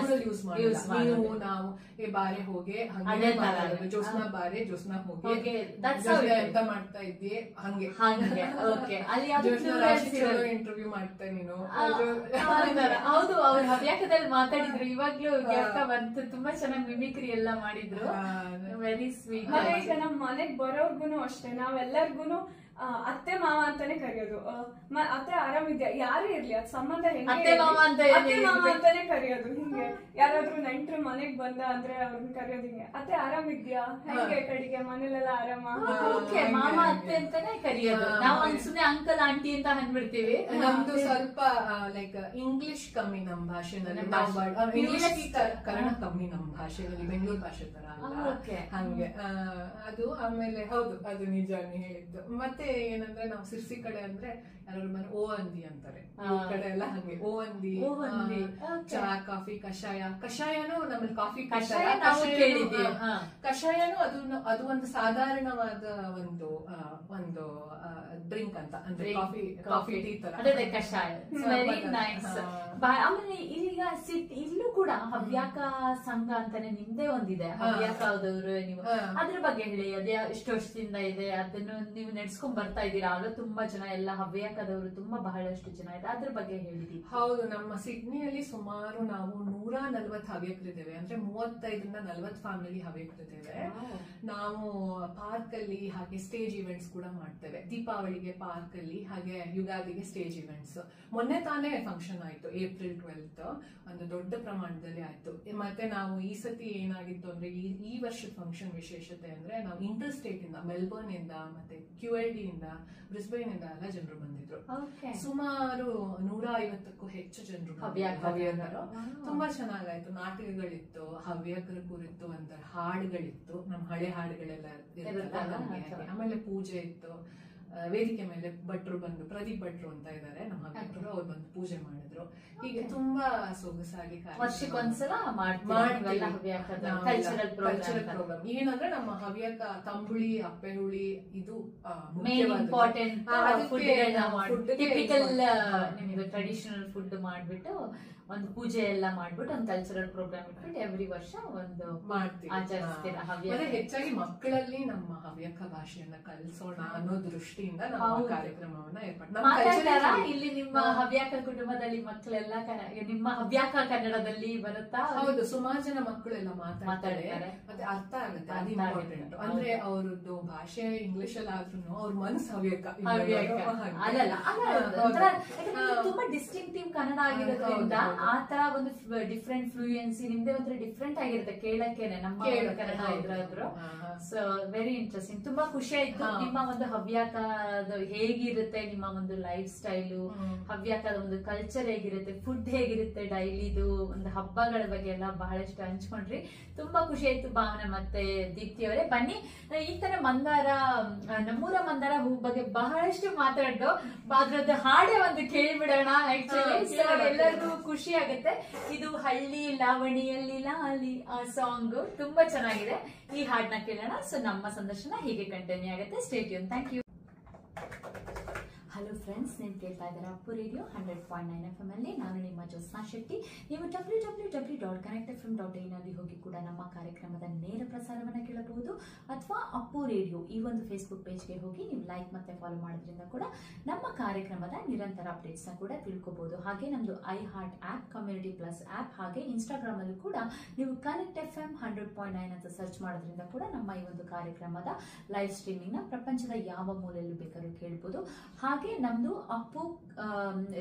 ಯೂಸ್ ಮಾಡಿಲ್ಲ. ನೀವು ನಾವು ಬಾರೆ ಹೋಗಿ ಹಂಗೆ ಜೋಸ್ನಾ ಬಾರೆ ಜೋಸ್ನಾ ಹೋಗಿ ಎಂತ ಮಾಡ್ತಾ ಇದ್ದಿ ಹಂಗೆ ಇಂಟರ್ವ್ಯೂ ಮಾಡ್ತಾ ನೀನು. ಹೌದು, ಅವ್ರ ಹವ್ಯಾಕದಲ್ಲಿ ಮಾತಾಡಿದ್ರು, ಇವಾಗ್ಲೂ ಬಂತು, ತುಂಬಾ ಚೆನ್ನಾಗಿ ಮಿಮಿಕ್ರಿ ಎಲ್ಲ ಮಾಡಿದ್ರು. Very sweet. ಈಗ ನಮ್ ಮನೆಗ್ ಬರೋರ್ಗುನು ಅಷ್ಟೇ, ನಾವೆಲ್ಲರಿಗೂ ಅತ್ತೆ ಮಾವ ಅಂತಾನೆ ಕರೆಯೋದು. ಅತ್ತೆ ಆರಾಮಿದ್ಯಾ ಯಾರೇ ಇರ್ಲಿ, ಅದ್ ಸಂಬಂಧ ಅತ್ತೆ ಮಾವ ಅಂತಾನೆ ಕರೆಯೋದು. ಹಿಂಗೆ ಯಾರಾದ್ರೂ ನೆಂಟ್ರು ಮನೆಗ್ ಬಂದ ಅಂದ್ರೆ ಅವ್ರನ್ನ ಕರೆಯೋದು ಹಿಂಗೆ, ಅತ್ತೆ ಆರಾಮಿದ್ಯಾ, ಹೆಂಗೆ ಕಡೆಗೆ ಮನೇಲೆಲ್ಲ ಆರಾಮ, ಮಾಮ ಅತ್ತೆ ಅಂತಾನೆ ಕರೆಯೋದು. ನಾವು ಸುಮ್ನೆ ಅಂಕಲ್ ಆಂಟಿ ಅಂತ ಅಂದ್ಬಿಡ್ತೀವಿ. ನಮ್ದು ಸ್ವಲ್ಪ ಲೈಕ್ ಇಂಗ್ಲಿಷ್ ಕಮ್ಮಿ ನಮ್ ಭಾಷೆನಲ್ಲಿ, ಇಂಗ್ಲಿಷ್ ಕನ್ನಡ ಕಮ್ಮಿ ನಮ್ ಭಾಷೆಯಲ್ಲಿ, ಬೆಂಗಳೂರು ಭಾಷೆ ತರ ಅಲ್ಲ ಹಂಗೆ. ಅದು ಆಮೇಲೆ ಹೌದು, ಅದು ನಿಜ ಹೇಳಿದ್ದು. ಮತ್ತೆ ಏನಂದ್ರೆ ನಾವು ಸಿರ್ಸಿ ಕಡೆ ಅಂದ್ರೆ ಯಾರು ಮನೆ ಓ ಅಂದಿ ಅಂತಾರೆ, ಕಡೆ ಎಲ್ಲ ಹಂಗೆ ಓ ಅಂದಿ. ಚಹಾ ಕಾಫಿ ಕಷಾಯನೂ ನಮ್ಮಲ್ಲಿ ಕಾಫಿ ಕಷಾಯನೂ ಅದು ಒಂದು ಸಾಧಾರಣವಾದ ಒಂದು ಡ್ರಿಂಕ್ ಅಂತ, ಅಂದ್ರೆ ಕಾಫಿ ಟೀ ತರ ಕಷಾಯ. Very nice. ಆಮೇಲೆ ಈಗ ಇಲ್ಲೂ ಕೂಡ ಹವ್ಯಾಕ ಸಂಘ ಅಂತಾನೆ ನಿಮ್ದೇ ಒಂದಿದೆ, ಹವ್ಯಾಕದವರು ನೀವು. ಅದ್ರ ಬಗ್ಗೆ ಹೇಳಿ, ಅದೇ ಎಷ್ಟು ವರ್ಷದಿಂದ ಇದೆ, ಅದನ್ನು ನೀವು ನಡೆಸ್ಕೊಂಡ್ ಬರ್ತಾ ಇದ್ದೀರಾ, ಆಗ ತುಂಬಾ ಜನ ಎಲ್ಲ ಹವ್ಯಕದವರು ತುಂಬಾ ಬಹಳಷ್ಟು ಜನ ಇದೆ, ಅದ್ರ ಬಗ್ಗೆ ಹೇಳಿದೀವಿ. ಹೌದು, ನಮ್ಮ ಸಿಡ್ನಿಯಲ್ಲಿ ಸುಮಾರು ನಾವು 140 ಹವ್ಯಕರಿದ್ದೇವೆ. ಅಂದ್ರೆ 35-40 ಫ್ಯಾಮಿಲಿ ಹವ್ಯಕರಿದ್ದೇವೆ. ನಾವು ಪಾರ್ಕ್ ಅಲ್ಲಿ ಹಾಗೆ ಸ್ಟೇಜ್ ಇವೆಂಟ್ಸ್ ಕೂಡ ಮಾಡ್ತೇವೆ. ದೀಪಾವಳಿಗೆ ಪಾರ್ಕ್ ಅಲ್ಲಿ, ಹಾಗೆ ಯುಗಾದಿಗೆ ಸ್ಟೇಜ್ ಇವೆಂಟ್ಸ್. ಮೊನ್ನೆ ತಾನೇ ಫಂಕ್ಷನ್ ಆಯ್ತು, April 12th, ಒಂದು ದೊಡ್ಡ ಪ್ರಮಾಣದಲ್ಲಿ ಆಯ್ತು. ಮತ್ತೆ ನಾವು ಈ ಸತಿ ಏನಾಗಿತ್ತು ಅಂದ್ರೆ, ಈ ವರ್ಷದ ಫಂಕ್ಷನ್ ವಿಶೇಷತೆ ಅಂದ್ರೆ, ನಾವು ಇಂಟರ್ ಸ್ಟೇಟ್ ಇಂದ, ಮೆಲ್ಬೋರ್ನ್ ಇಂದ ಮತ್ತೆ QLD ಇಂದ, ಬ್ರಿಸ್ಬೇನ್ ಇಂದ ಎಲ್ಲ ಜನರು ಬಂದಿದ್ರು. ಸುಮಾರು 150ಕ್ಕೂ ಹೆಚ್ಚು ಜನರು ಹವ್ಯಕರು. ತುಂಬಾ ಚೆನ್ನಾಗಾಯ್ತು. ನಾಟಕಗಳಿತ್ತು, ಹವ್ಯಕರ ಕುರಿತು ಒಂದರ ಹಾಡುಗಳಿತ್ತು, ನಮ್ಮ ಹಳೆ ಹಾಡುಗಳೆಲ್ಲ ಇರುತ್ತೆ. ಆಮೇಲೆ ಪೂಜೆ ಇತ್ತು. ವೇದಿಕೆ ಮೇಲೆ ಭಟ್ರು ಬಂದು, ಪ್ರದೀಪ್ ಭಟ್ರು ಅಂತ ಇದ್ದಾರೆ ನಮ್ಮ ಹವ್ಯಕರು, ಅವ್ರು ಬಂದು ಪೂಜೆ ಮಾಡಿದ್ರು. ಹೀಗೆ ತುಂಬಾ ಸೊಗಸಾಗಿ ವರ್ಷಕ್ಕೊಂದ್ಸಲ ಕಲ್ಚರಲ್ ಪ್ರೋಗ್ರಾಮ್. ಏನಂದ್ರೆ ನಮ್ಮ ಹವ್ಯಕ ತಂಬುಳಿ, ಅಪ್ಪೆಹುಳಿ ಇದು ಇಂಪಾರ್ಟೆಂಟ್ ಟ್ರೆಡಿಷನಲ್ ಫುಡ್ ಮಾಡ್ಬಿಟ್ಟು ಒಂದು ಪೂಜೆ ಎಲ್ಲ ಮಾಡ್ಬಿಟ್ಟು ಒಂದು ಕಲ್ಚರಲ್ ಪ್ರೋಗ್ರಾಮ್ ಇಟ್ಬಿಟ್ಟು ಎವ್ರಿ ವರ್ಷ ಒಂದು ಮಾಡ್ತೀವಿ, ಆಚರಿಸ್ತೀರಾ. ಹೆಚ್ಚಾಗಿ ಮಕ್ಕಳಲ್ಲಿ ನಮ್ಮ ಹವ್ಯಕ ಭಾಷೆಯನ್ನ ಕಲಿಸೋಣ ಅನ್ನೋ ದೃಷ್ಟಿಯಿಂದ ನಾವು ಕಾರ್ಯಕ್ರಮವನ್ನ ಏರ್ಪಾಡು. ಇಲ್ಲಿ ನಿಮ್ಮ ಹವ್ಯಕ ಕುಟುಂಬದಲ್ಲಿ ಮಕ್ಕಳೆಲ್ಲ ನಿಮ್ಮ ಹವ್ಯಕ ಕನ್ನಡದಲ್ಲಿ ಬರುತ್ತಾ? ಹೌದು, ಸುಮಾರು ಜನ ಮಕ್ಕಳೆಲ್ಲ ಮಾತಾಡ್ತಾರೆ, ಮತ್ತೆ ಅರ್ಥ ಆಗುತ್ತೆ, ಅದು ಇಂಪಾರ್ಟೆಂಟ್. ಅಂದ್ರೆ ಅವ್ರದ್ದು ಭಾಷೆ ಇಂಗ್ಲಿಷ್ ಅಲ್ಲಿ ಆದ್ರೂ ಅವ್ರ ಮನಸ್ಸು ಹವ್ಯಕ. ತುಂಬಾ ಡಿಸ್ಟಿಂಕ್ಟಿವ್ ಕನ್ನಡ ಆಗಿರೋದ್ರಿಂದ ಆತರ ಒಂದು ಡಿಫ್ರೆಂಟ್ ಫ್ಲೂಯೆನ್ಸಿ ನಿಮ್ದೇ ಒಂಥರ ಡಿಫ್ರೆಂಟ್ ಆಗಿರುತ್ತೆ ಕೇಳಕ್ಕೇನೆ, ನಮ್ಮ ಕನ್ನಡ ಇದ್ರಾದ್ರು. So very interesting. ತುಂಬಾ ಖುಷಿ ಆಯ್ತು. ನಿಮ್ಮ ಒಂದು ಹವ್ಯಕದ ಹೇಗಿರುತ್ತೆ, ನಿಮ್ಮ ಒಂದು ಲೈಫ್ ಸ್ಟೈಲು, ಹವ್ಯಕದ ಒಂದು ಕಲ್ಚರ್ ಹೇಗಿರುತ್ತೆ, ಫುಡ್ ಹೇಗಿರುತ್ತೆ, ಡೈಲಿದು ಒಂದು ಹಬ್ಬಗಳ ಬಗ್ಗೆ ಎಲ್ಲ ಬಹಳಷ್ಟು ಹಂಚ್ಕೊಂಡ್ರಿ. ತುಂಬಾ ಖುಷಿ ಆಯ್ತು ಭಾವನಾ ಮತ್ತೆ ದೀಪ್ತಿ ಅವರೇ. ಬನ್ನಿ, ಈ ತರ ಮಂದಾರ, ನಮ್ಮೂರ ಮಂದಾರ ಹೂ ಬಗ್ಗೆ ಬಹಳಷ್ಟು ಮಾತಾಡ್ದು, ಅದ್ರದ್ದು ಹಾಡೇ ಒಂದು ಕೇಳ್ಬಿಡೋಣ. ಆಕ್ಚುಲಿ ಎಲ್ಲರಿಗೂ ಖುಷಿ ಆಗುತ್ತೆ. ಇದು ಹಳ್ಳಿ ಲಾವಣಿಯಲ್ಲಿ ಲಾಲಿ ಆ ಸಾಂಗ್ ತುಂಬಾ ಚೆನ್ನಾಗಿದೆ. ಈ ಹಾಡನ್ನ ಕೇಳೋಣ. ಸೊ ನಮ್ಮ ಸಂದರ್ಶನ ಹೀಗೆ ಕಂಟಿನ್ಯೂ ಆಗುತ್ತೆ. Stay tune. Thank you. Hello friends, ನೀವು ಕೇಳ್ತಾ ಇದ್ದಾರೆ ಅಪ್ಪು ರೇಡಿಯೋ 100.9 FM ಅಲ್ಲಿ. ನಾನು ನಿಮ್ಮ ಜ್ಯೋತ್ಸ್ನಾ ಶೆಟ್ಟಿ. ನೀವು www.connectfm.in ಅಲ್ಲಿ ಹೋಗಿ ಕೂಡ ನಮ್ಮ ಕಾರ್ಯಕ್ರಮದ ನೇರ ಪ್ರಸಾರವನ್ನು ಕೇಳಬಹುದು. ಅಥವಾ ಅಪ್ಪು ರೇಡಿಯೋ ಈ ಒಂದು ಫೇಸ್ಬುಕ್ ಪೇಜ್ಗೆ ಹೋಗಿ ನೀವು ಲೈಕ್ ಮತ್ತೆ ಫಾಲೋ ಮಾಡೋದ್ರಿಂದ ಕೂಡ ನಮ್ಮ ಕಾರ್ಯಕ್ರಮದ ನಿರಂತರ ಅಪ್ಡೇಟ್ಸ್ನ ಕೂಡ ತಿಳ್ಕೊಬಹುದು. ಹಾಗೆ ನಮ್ಮದು iHeart app, community plus app, ಹಾಗೆ ಇನ್ಸ್ಟಾಗ್ರಾಮ್ ಅಲ್ಲೂ ಕೂಡ ನೀವು ಕನೆಕ್ಟ್ FM 100.9 ಅಂತ ಸರ್ಚ್ ಮಾಡೋದ್ರಿಂದ ಕೂಡ ನಮ್ಮ ಈ ಒಂದು ಕಾರ್ಯಕ್ರಮದ ಲೈವ್ ಸ್ಟ್ರೀಮಿಂಗ್ ನ ಪ್ರಪಂಚದ ಯಾವ ಮೂಲೆಯಲ್ಲೂ ಬೇಕಾದ್ರೂ ಕೇಳ್ಬೋದು. ಹಾಗೆ ನಮ್ದು ಅಪ್ಪು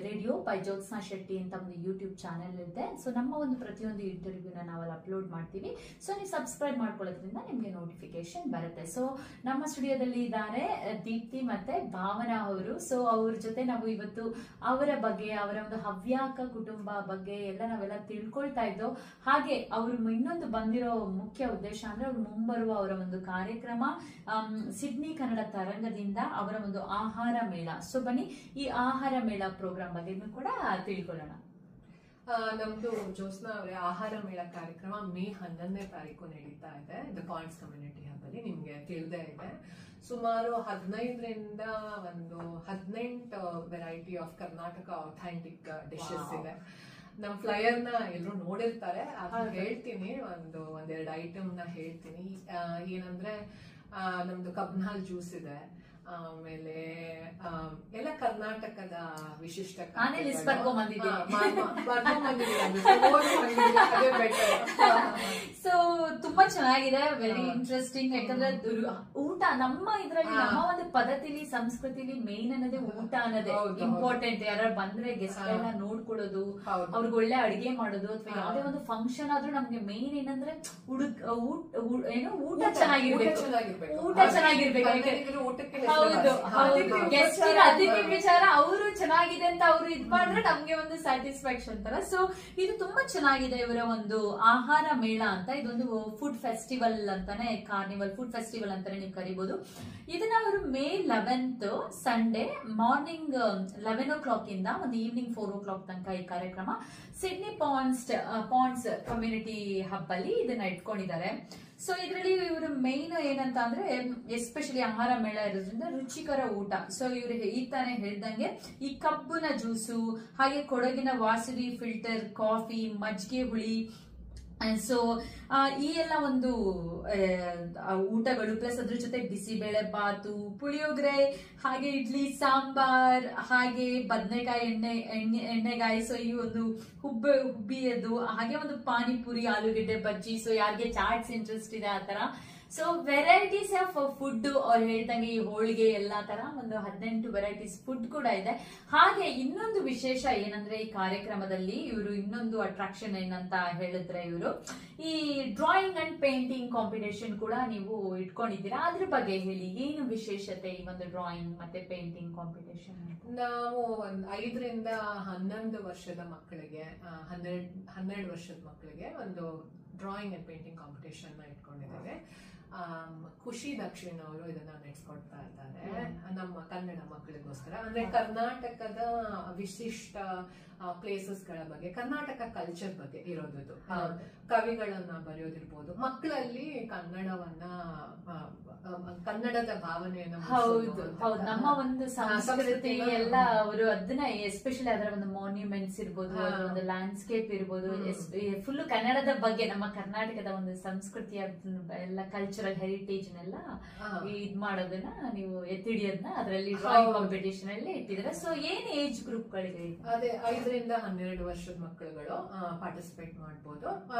ರೇಡಿಯೋ ಬೈ ಜ್ಯೋತ್ಸ್ನಾ ಶೆಟ್ಟಿ ಅಂತ ಒಂದು ಯೂಟ್ಯೂಬ್ ಚಾನೆಲ್ ಇದೆ. ಸೊ ನಮ್ಮ ಒಂದು ಪ್ರತಿಯೊಂದು ಇಂಟರ್ವ್ಯೂನ ನಾವಲ್ಲಿ ಅಪ್ಲೋಡ್ ಮಾಡ್ತೀವಿ. ಸೊ ನೀವು ಸಬ್ಸ್ಕ್ರೈಬ್ ಮಾಡ್ಕೊಳ್ಳೋದ್ರಿಂದ ನಿಮಗೆ ನೋಟಿಫಿಕೇಶನ್ ಬರುತ್ತೆ. ಸೊ ನಮ್ಮ ಸ್ಟುಡಿಯೋದಲ್ಲಿ ಇದ್ದಾರೆ ದೀಪ್ತಿ ಮತ್ತೆ ಭಾವನಾ ಅವರು. ಸೊ ಅವ್ರ ಜೊತೆ ನಾವು ಇವತ್ತು ಅವರ ಬಗ್ಗೆ, ಅವರ ಒಂದು ಹವ್ಯಕ ಕುಟುಂಬ ಬಗ್ಗೆ ಎಲ್ಲ ನಾವೆಲ್ಲ ತಿಳ್ಕೊಳ್ತಾ ಇದ್ದೋ. ಹಾಗೆ ಅವರು ಇನ್ನೊಂದು ಬಂದಿರೋ ಮುಖ್ಯ ಉದ್ದೇಶ ಅಂದ್ರೆ ಅವ್ರು ಮುಂಬರುವ ಅವರ ಒಂದು ಕಾರ್ಯಕ್ರಮ ಸಿಡ್ನಿ ಕನ್ನಡ ತರಂಗದಿಂದ ಅವರ ಒಂದು ಆಹಾರ ಮೇಳ. ಸೊ ಬನ್ನಿ, ಈ ಆಹಾರ ಮೇಳ ಪ್ರೋಗ್ರಾಮ್ ಬಗ್ಗೆ ಕೂಡ ತಿಳ್ಕೊಳ್ಳೋಣ. ನಮ್ದು ಜ್ಯೋತ್ಸ್ನಾ ಅವರೇ ಆಹಾರ ಮೇಳ ಕಾರ್ಯಕ್ರಮ ಮೇ 11ನೇ ತಾರೀಕು ನಡೀತಾ ಇದೆ ದ ಪಾಯಿಂಟ್ಸ್ ಕಮ್ಯುನಿಟಿ ಹಬ್ ಅಲ್ಲಿ. ನಿಮ್ಗೆ ತಿಳಿದೇ ಇದೆ, ಸುಮಾರು 15ರಿಂದ ಒಂದು 18 variety of Karnataka authentic dishes ಇದೆ. ನಮ್ ಫ್ಲೈಯರ್ ನ ಎಲ್ಲರೂ ನೋಡಿರ್ತಾರೆ, ಅದು ಹೇಳ್ತೀನಿ, ಒಂದೆರಡು ಐಟಮ್ ನ ಹೇಳ್ತೀನಿ. ಏನಂದ್ರೆ ನಮ್ದು ಕಬ್ನಾಲ್ ಜ್ಯೂಸ್ ಇದೆ, ಆಮೇಲೆ ಎಲ್ಲ ಕರ್ನಾಟಕದ ವಿಶಿಷ್ಟ. ಸೊ ತುಂಬಾ ಚೆನ್ನಾಗಿದೆ, ವೆರಿ ಇಂಟ್ರೆಸ್ಟಿಂಗ್. ಯಾಕಂದ್ರೆ ಊಟ ನಮ್ಮ ಇದ್ರಲ್ಲಿ, ನಮ್ಮ ಒಂದು ಪದ್ಧತಿಲಿ, ಸಂಸ್ಕೃತಿಲಿ ಮೇನ್ ಅನ್ನೋದೇ ಊಟ ಅನ್ನೋದೇ ಇಂಪಾರ್ಟೆಂಟ್. ಯಾರು ಬಂದ್ರೆ ಗೆಸ್ಟ್ ಎಲ್ಲ ನೋಡ್ಕೊಳ್ಳೋದು, ಅವ್ರಿಗೆ ಒಳ್ಳೆ ಅಡಿಗೆ ಮಾಡೋದು, ಅಥವಾ ಯಾವ್ದೇ ಒಂದು ಫಂಕ್ಷನ್ ಆದ್ರೂ ನಮ್ಗೆ ಮೇನ್ ಏನಂದ್ರೆ ಏನು ಊಟ ಚೆನ್ನಾಗಿರ್ಬೇಕು, ಊಟ ಚೆನ್ನಾಗಿರ್ಬೇಕು. ಹೌದು, ಅತಿಥಿ ವಿಚಾರ ಅವರು ಚೆನ್ನಾಗಿದೆ ಅಂತ ಅವ್ರು ಇದ್ ಮಾಡಿದ್ರೆ ನಮ್ಗೆ ಒಂದು ಸ್ಯಾಟಿಸ್ಫ್ಯಾಕ್ಷನ್ ತರ. ಸೊ ಇದು ತುಂಬಾ ಚೆನ್ನಾಗಿದೆ ಇವರ ಒಂದು ಆಹಾರ ಮೇಳ ಅಂತ. ಇದೊಂದು ಫುಡ್ ಫೆಸ್ಟಿವಲ್ ಅಂತಾನೆ, ಕಾರ್ನಿವಲ್ ಫುಡ್ ಫೆಸ್ಟಿವಲ್ ಅಂತಾನೆ ನೀವು ಕರಿಬಹುದು. ಇದನ್ನ ಅವರು May 11th Sunday morning 11 o'clock ಇಂದ ಒಂದು ಈವ್ನಿಂಗ್ 4 o'clock ತನಕ ಈ ಕಾರ್ಯಕ್ರಮ ಸಿಡ್ನಿ ಪಾಂಡ್ಸ್ ಕಮ್ಯುನಿಟಿ ಹಬ್ ಅಲ್ಲಿ ಇದನ್ನ ಇಟ್ಕೊಂಡಿದ್ದಾರೆ. ಸೊ ಇದರಲ್ಲಿ ಇವರು ಮೇನ್ ಏನಂತ ಅಂದ್ರೆ, ಎಸ್ಪೆಷಲಿ ಆಹಾರ ಮೇಳ ಇರೋದ್ರಿಂದ ರುಚಿಕರ ಊಟ. ಸೊ ಇವ್ರು ಈ ತಾನೇ ಹೇಳ್ದಂಗೆ ಈ ಕಬ್ಬಿನ ಜ್ಯೂಸು, ಹಾಗೆ ಕೊಡಗಿನ ವಾಸುವಿ ಫಿಲ್ಟರ್ ಕಾಫಿ, ಮಜ್ಜಿಗೆ ಹುಳಿ, ಸೊ ಈ ಎಲ್ಲ ಒಂದು ಊಟಗಳು ಪ್ಲಸ್ ಅದ್ರ ಜೊತೆ ಬಿಸಿಬೇಳೆ ಬಾತು, ಪುಳಿಯೋಗರೆ, ಹಾಗೆ ಇಡ್ಲಿ ಸಾಂಬಾರ್, ಹಾಗೆ ಬದನೆಕಾಯಿ ಎಣ್ಣೆಗಾಯಿ, ಸೊ ಈ ಒಂದು ಹುಬ್ಬಿಯದು, ಹಾಗೆ ಒಂದು ಪಾನಿಪುರಿ, ಆಲೂಗೆಡ್ಡೆ ಬಜ್ಜಿ, ಸೊ ಯಾರಿಗೆ ಚಾಟ್ಸ್ ಇಂಟ್ರೆಸ್ಟ್ ಇದೆ ಆ ತರ. ಸೊ ವೆರೈಟೀಸ್ ಆಫ್ ಫುಡ್ ಅವ್ರು ಹೇಳ್ದಂಗೆ ಈ ಹೋಳಿಗೆ ಎಲ್ಲಾ ತರ ಒಂದು 18 ವೆರೈಟೀಸ್ ಫುಡ್ ಕೂಡ ಇದೆ. ಹಾಗೆ ಇನ್ನೊಂದು ವಿಶೇಷ ಏನಂದ್ರೆ ಈ ಕಾರ್ಯಕ್ರಮದಲ್ಲಿ ಇವರು ಇನ್ನೊಂದು ಅಟ್ರಾಕ್ಷನ್ ಏನಂತ ಹೇಳಿದ್ರೆ ಇವರು ಈ ಡ್ರಾಯಿಂಗ್ ಅಂಡ್ ಪೇಂಟಿಂಗ್ ಕಾಂಪಿಟೇಷನ್ ಕೂಡ ನೀವು ಇಟ್ಕೊಂಡಿದ್ದೀರಾ. ಅದ್ರ ಬಗ್ಗೆ ಹೇಳಿ, ಏನು ವಿಶೇಷತೆ ಈ ಒಂದು ಡ್ರಾಯಿಂಗ್ ಮತ್ತೆ ಪೇಂಟಿಂಗ್ ಕಾಂಪಿಟೇಷನ್? ನಾವು 5 ರಿಂದ 11 ವರ್ಷದ ಮಕ್ಕಳಿಗೆ, 12 ವರ್ಷದ ಮಕ್ಕಳಿಗೆ ಒಂದು ಡ್ರಾಯಿಂಗ್ ಅಂಡ್ ಪೇಂಟಿಂಗ್ ಕಾಂಪಿಟೇಷನ್ ನ ಇಟ್ಕೊಂಡಿದ್ದೇವೆ. ಖುಷಿ ದಕ್ಷಿಣ ಅವರು ಇದನ್ನ ನಡೆಸ್ಕೊಡ್ತಾ ಇದ್ದಾರೆ ನಮ್ಮ ಕನ್ನಡ ಮಕ್ಕಳಿಗೋಸ್ಕರ. ಅಂದ್ರೆ ಕರ್ನಾಟಕದ ವಿಶಿಷ್ಟ ಪ್ಲೇಸಸ್ ಗಳ ಬಗ್ಗೆ, ಕರ್ನಾಟಕ ಕಲ್ಚರ್ ಬಗ್ಗೆ ಇರೋದು, ಕವಿಗಳನ್ನ ಬರೆಯೋದಿರ್ಬೋದು, ಮಕ್ಕಳಲ್ಲಿ ಕನ್ನಡದ ಭಾವನೆಯನ್ನ. ಹೌದು ಹೌದು, ನಮ್ಮ ಒಂದು ಸಂಸ್ಕೃತಿ ಎಲ್ಲ ಅವರು ಅದನ್ನ ಎಸ್ಪೆಷಲಿ ಅದರ ಒಂದು ಮಾನ್ಯುಮೆಂಟ್ಸ್ ಇರ್ಬೋದು, ಒಂದು ಲ್ಯಾಂಡ್ಸ್ಕೇಪ್ ಇರ್ಬೋದು, ಫುಲ್ ಕನ್ನಡದ ಬಗ್ಗೆ ನಮ್ಮ ಕರ್ನಾಟಕದ ಒಂದು ಸಂಸ್ಕೃತಿಯ ಎಲ್ಲ ಕಲ್ಚರಲ್ ಹೆರಿಟೇಜ್ ನೆಲ್ಲ ಇದ್ ಮಾಡೋದನ್ನ ನೀವು ಎತ್ತಿಡಿಯೋದನ್ನ ಅದರಲ್ಲಿ ಡ್ರಾಯಿಂಗ್ ಕಾಂಪಿಟೇಷನ್ ಅಲ್ಲಿ ಇಟ್ಟಿದ್ದಾರೆ. ಸೊ ಏನ್ ಏಜ್ ಗ್ರೂಪ್ ಗಳಿಗೆ? ಅದೇ 5 ರಿಂದ 12 ವರ್ಷದ ಮಕ್ಕಳುಗಳು ಪಾರ್ಟಿಸಿಪೇಟ್ ಮಾಡಬಹುದು.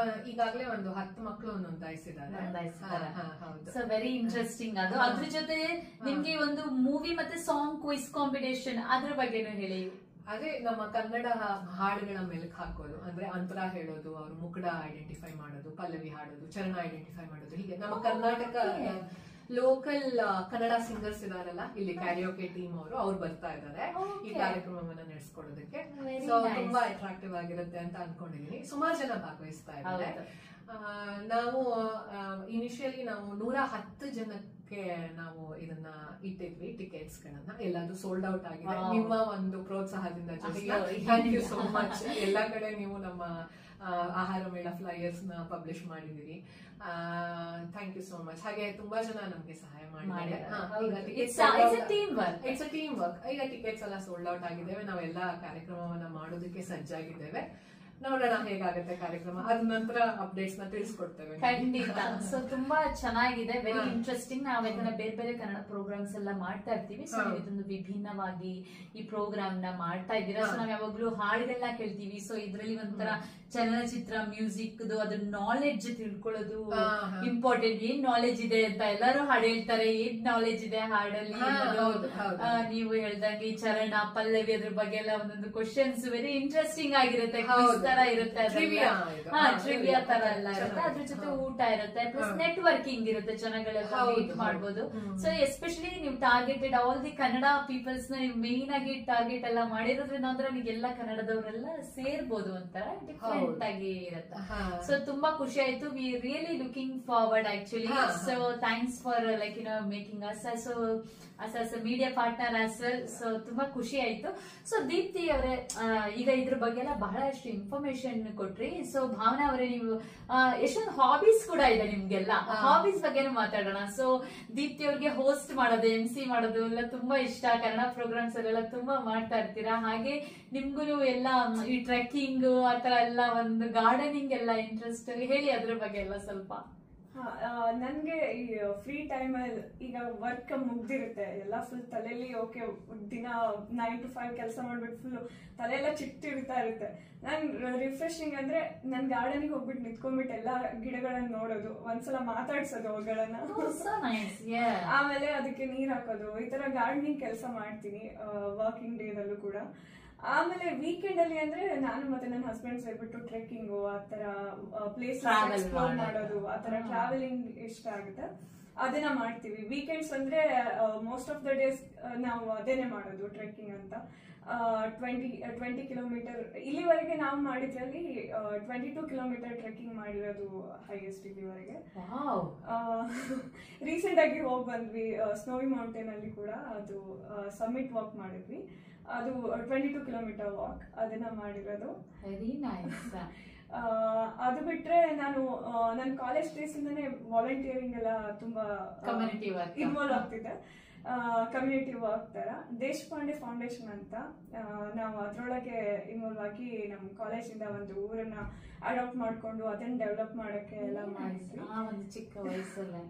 ಈಗಾಗಲೇ ಒಂದು 10 ಮಕ್ಕಳು ನೋಂದಾಯಿಸಿದ್ದಾರೆ. ಸೊ ವೆರಿ ಇಂಟ್ರೆಸ್ಟಿಂಗ್ ಅದು. ಅದ್ರ ಜೊತೆ ನಿಮ್ಗೆ ಒಂದು ಮೂವಿ ಮತ್ತೆ ಸಾಂಗ್ ಕ್ವಿಜ್ ಕಾಂಪಿಟೇಷನ್, ಅದ್ರ ಬಗ್ಗೆನೂ ಹೇಳಿ. ಅದೇ ನಮ್ಮ ಕನ್ನಡ ಹಾಡುಗಳ ಮೆಲುಕು ಹಾಕೋದು, ಅಂದ್ರೆ ಅಂತರ ಹೇಳೋದು, ಅವ್ರ ಮುಖಡ ಐಡೆಂಟಿಫೈ ಮಾಡೋದು, ಪಲ್ಲವಿ ಹಾಡೋದು, ಚರಣ ಐಡೆಂಟಿಫೈ ಮಾಡೋದು, ಹೀಗೆ ನಮ್ಮ ಕರ್ನಾಟಕ ಲೋಕಲ್ ಕನ್ನಡ ಸಿಂಗರ್ಸ್ ಇದಾರಲ್ಲ ಇಲ್ಲಿ ಕ್ಯಾರಿಯೋಕೆ ಟೀಮ್ ಅವ್ರು ಬರ್ತಾ ಇದ್ದಾರೆ ಈ ಕಾರ್ಯಕ್ರಮವನ್ನ ನಡೆಸ್ಕೊಡೋದಕ್ಕೆ. ಸೊ ತುಂಬಾ ಅಟ್ರಾಕ್ಟಿವ್ ಆಗಿರುತ್ತೆ ಅಂತ ಅನ್ಕೊಂಡಿದೀನಿ. ಸುಮಾರು ಜನ ಭಾಗವಹಿಸ್ತಾ ಇದ್ದಾರೆ. ನಾವು ಇನಿಷಿಯಲಿ ನಾವು 110 ಜನಕ್ಕೆ ನಾವು ಇದನ್ನ ಇಟ್ಟಿದ್ವಿ ಟಿಕೆಟ್ಸ್ ಗಳನ್ನ. ಎಲ್ಲಾದ್ರೂ ಸೋಲ್ಡ್ ಔಟ್ ಆಗಿದೆ. ನಿಮ್ಮ ಒಂದು ಪ್ರೋತ್ಸಾಹದಿಂದ ಥ್ಯಾಂಕ್ ಯು ಸೋ ಮಚ್. ಎಲ್ಲಾ ಕಡೆ ನೀವು ನಮ್ಮ ಆಹಾರ ಮೇಳ ಫ್ಲೈಯರ್ಸ್ ನ ಪಬ್ಲಿಷ್ ಮಾಡಿದಿರಿ. Thank you so much. ಹಾಗೆ ತುಂಬಾ ಜನ ನಮ್ಗೆ ಸಹಾಯ ಮಾಡಿದ್ದಾರೆ. It's a team work. ಈಗ ಟಿಕೆಟ್ಸ್ ಎಲ್ಲ ಸೋಲ್ಡ್ ಔಟ್ ಆಗಿದ್ದೇವೆ. ನಾವೆಲ್ಲ ಕಾರ್ಯಕ್ರಮವನ್ನ ಮಾಡೋದಕ್ಕೆ ಸಜ್ಜಾಗಿದ್ದೇವೆ. ನೋಡೋಣ ಹೇಗಾಗುತ್ತೆ ಕಾರ್ಯಕ್ರಮ. ಅದ ನಂತರ ಅಪ್ಡೇಟ್ಸ್ ನ ತಿಳಿಸ್ಕೊಡ್ತೇವೆ ಖಂಡಿತ. ಸೊ ತುಂಬಾ ಚೆನ್ನಾಗಿದೆ, ವೆರಿ ಇಂಟ್ರೆಸ್ಟಿಂಗ್. ನಾವ್ ಯಾಕಂದ್ರೆ ಬೇರೆ ಬೇರೆ ಕನ್ನಡ ಪ್ರೋಗ್ರಾಮ್ಸ್ ಎಲ್ಲ ಮಾಡ್ತಾ ಇರ್ತೀವಿ. ಸೊ ಇದೊಂದು ವಿಭಿನ್ನವಾಗಿ ಈ ಪ್ರೋಗ್ರಾಮ್ ನ ಮಾಡ್ತಾ ಇದ್ದೀರಾ. ಸೊ ನಾವ್ ಯಾವಾಗ್ಲೂ ಹಾಡುಗಳನ್ನ ಕೇಳ್ತೀವಿ. ಸೊ ಇದ್ರಲ್ಲಿ ಒಂಥರ ಚಲನಚಿತ್ರ, ಮ್ಯೂಸಿಕ್ ಅದ್ರ ನಾಲೆಡ್ಜ್ ತಿಳ್ಕೊಳ್ಳೋದು ಇಂಪಾರ್ಟೆಂಟ್. ಏನ್ ನಾಲೆಜ್ ಇದೆ ಅಂತ ಎಲ್ಲರೂ ಹಾಡು ಹೇಳ್ತಾರೆ. ಏನ್ ನಾಲೆಜ್ ಇದೆ ಹಾಡಲ್ಲಿ, ನೀವು ಹೇಳ್ದಂಗೆ ಈ ಚರಣ, ಪಲ್ಲವಿ ಅದ್ರ ಬಗ್ಗೆ ಎಲ್ಲ ಒಂದೊಂದು ಕ್ವಶನ್ಸ್ ವೆರಿ ಇಂಟ್ರೆಸ್ಟಿಂಗ್ ಆಗಿರುತ್ತೆ. ತರ ಇರುತ್ತೆ, ಟ್ರಿವಿಯಾ ತರ ಎಲ್ಲ ಇರುತ್ತೆ. ಅದ್ರ ಜೊತೆ ಊಟ ಇರುತ್ತೆ, ಪ್ಲಸ್ ನೆಟ್ವರ್ಕಿಂಗ್ ಇರುತ್ತೆ, ಜನಗಳೆಲ್ಲ ಮೀಟ್ ಮಾಡ್ಬೋದು. ಸೊ ಎಸ್ಪೆಷಲಿ ನೀವು targeted all the Kannada peoples ನ ನೀವು ಮೇನ್ ಆಗಿ ಟಾರ್ಗೆಟ್ ಎಲ್ಲ ಮಾಡಿರೋದ್ರಿಂದ ಅಂದ್ರೆ ನಿಮ್ಗೆಲ್ಲ ಕನ್ನಡದವರೆಲ್ಲ ಸೇರ್ಬೋದು ಒಂಥರ ಡಿಫ್ರೆಂಟ್ ಆಗಿ ಇರುತ್ತೆ. ಸೊ ತುಂಬಾ ಖುಷಿ ಆಯ್ತು. We really looking forward actually. So thanks for like making us as a media partner as well. So ತುಂಬಾ ಖುಷಿ ಆಯ್ತು. ಸೊ ದೀಪ್ತಿ ಅವರೇ, ಈಗ ಇದ್ರ ಬಗ್ಗೆ ಎಲ್ಲ ಬಹಳಷ್ಟು ಇನ್ಫಾರ್ಮೇಶನ್ ಕೊಟ್ರಿ. ಸೊ ಭಾವನಾ ಅವರೇ, ನೀವು ಎಷ್ಟೊಂದು ಹಾಬೀಸ್ ಕೂಡ ಇದೆ ನಿಮ್ಗೆಲ್ಲ. ಹಾಬೀಸ್ ಬಗ್ಗೆನೂ ಮಾತಾಡೋಣ. ಸೊ ದೀಪ್ತಿ ಅವ್ರಿಗೆ ಹೋಸ್ಟ್ ಮಾಡೋದು, MC ಮಾಡೋದು ಎಲ್ಲ ತುಂಬಾ ಇಷ್ಟ. ಕನ್ನಡ ಪ್ರೋಗ್ರಾಮ್ಸ್ ಅಲ್ಲೆಲ್ಲ ತುಂಬಾ ಮಾಡ್ತಾ ಇರ್ತೀರಾ. ಹಾಗೆ ನಿಮ್ಗೂ ಎಲ್ಲ ಈ ಟ್ರೆಕ್ಕಿಂಗ್ ಆತರ ಎಲ್ಲ ಒಂದು ಗಾರ್ಡನಿಂಗ್ ಎಲ್ಲ ಇಂಟ್ರೆಸ್ಟ್. ಹೇಳಿ ಅದ್ರ ಬಗ್ಗೆ ಎಲ್ಲ ಸ್ವಲ್ಪ. ನನ್ಗೆ ಈ ಫ್ರೀ ಟೈಮ್ ಅಲ್ಲಿ ಈಗ ವರ್ಕ್ ಮುಗ್ದಿರುತ್ತೆ ಎಲ್ಲ, ಫುಲ್ ತಲೆಯಲ್ಲಿ ಓಕೆ ದಿನ 9 to 5 ಕೆಲಸ ಮಾಡ್ಬಿಟ್ಟು ಫುಲ್ ತಲೆಯೆಲ್ಲ ಚಿಟ್ಟಿಡ್ತಾ ಇರುತ್ತೆ. ನಾನ್ ರಿಫ್ರೆಶಿಂಗ್ ಅಂದ್ರೆ ನನ್ ಗಾರ್ಡನಿಗೆ ಹೋಗ್ಬಿಟ್ಟು ನಿಂತ್ಕೊಂಡ್ಬಿಟ್ಟು ಎಲ್ಲಾ ಗಿಡಗಳನ್ನ ನೋಡೋದು, ಒಂದ್ಸಲ ಮಾತಾಡ್ಸೋದು ಅವುಗಳನ್ನ, ಆಮೇಲೆ ಅದಕ್ಕೆ ನೀರ್ ಹಾಕೋದು, ಈ ತರ ಗಾರ್ಡನಿಂಗ್ ಕೆಲಸ ಮಾಡ್ತೀನಿ ವರ್ಕಿಂಗ್ ಡೇದಲ್ಲೂ ಕೂಡ. ಆಮೇಲೆ ವೀಕೆಂಡ್ ಅಲ್ಲಿ ಅಂದ್ರೆ ನಾನು ಮತ್ತೆ ನನ್ನ ಹಸ್ಬೆಂಡ್ ಸೇರ್ಬಿಟ್ಟು ಟ್ರೆಕ್ಕಿಂಗ್ ಆತರ ಪ್ಲೇಸ್ ಎಕ್ಸ್ಪ್ಲೋರ್ ಮಾಡೋದು, ಆತರ ಟ್ರಾವೆಲಿಂಗ್ ಇಷ್ಟ ಆಗುತ್ತೆ, ಅದನ್ನ ಮಾಡ್ತೀವಿ. ವೀಕೆಂಡ್ಸ್ ಅಂದ್ರೆ ಮೋಸ್ಟ್ ಆಫ್ ದ ಡೇಸ್ ನಾವು ಅದೇನೆ ಮಾಡೋದು, ಟ್ರೆಕ್ಕಿಂಗ್ ಅಂತ. 20 ಕಿಲೋಮೀಟರ್ ಇಲ್ಲಿವರೆಗೆ ನಾವು ಮಾಡಿದ್ರಲ್ಲಿ 22 ಕಿಲೋಮೀಟರ್ ಟ್ರೆಕ್ಕಿಂಗ್ ಮಾಡಿರೋದು ಹೈಯೆಸ್ಟ್ ಇಲ್ಲಿವರೆಗೆ. ರೀಸೆಂಟ್ ಆಗಿ ಹೋಗಿ ಬಂದ್ವಿ ಸ್ನೋವಿ ಮೌಂಟೇನ್ ಅಲ್ಲಿ ಕೂಡ, ಅದು ಸಮ್ಮಿಟ್ ವಾಕ್ ಮಾಡಿದ್ವಿ. ಅದು 22 ಕಿಲೋಮೀಟರ್ ವಾಕ್, ಅದನ್ನ ಮಾಡಿರೋದು. Very nice. ಅದು ಬಿಟ್ರೆ ನಾನು ನನ್ನ ಕಾಲೇಜ್ ಡೇಸ್ ಇಂದಾನೆ ವಾಲಂಟಿಯರಿಂಗ್ ಎಲ್ಲ ತುಂಬಾ ಕಮ್ಯುನಿಟಿ ವರ್ಕ್ ಇನ್ವಾಲ್ವ್ ಆಗ್ತಿದ್ದೆ. ಕಮ್ಯುನಿಟಿ ವರ್ಕ್ ತರ ದೇಶಪಾಂಡೆ ಫೌಂಡೇಶನ್ ಅಂತ ನಾವು ಅದರೊಳಗೆ ಇನ್ವಾಲ್ವ್ ಆಗಿ ನಮ್ಮ ಕಾಲೇಜಿಂದ ಒಂದು ಊರನ್ನ ಅಡಾಪ್ಟ್ ಮಾಡ್ಕೊಂಡು ಅದನ್ನ ಡೆವಲಪ್ ಮಾಡಕ್ಕೆ ಎಲ್ಲ ಮಾಡಿದ್ವಿ ಒಂದು ಚಿಕ್ಕ ವಯಸ್ಸಲ್ಲೇ.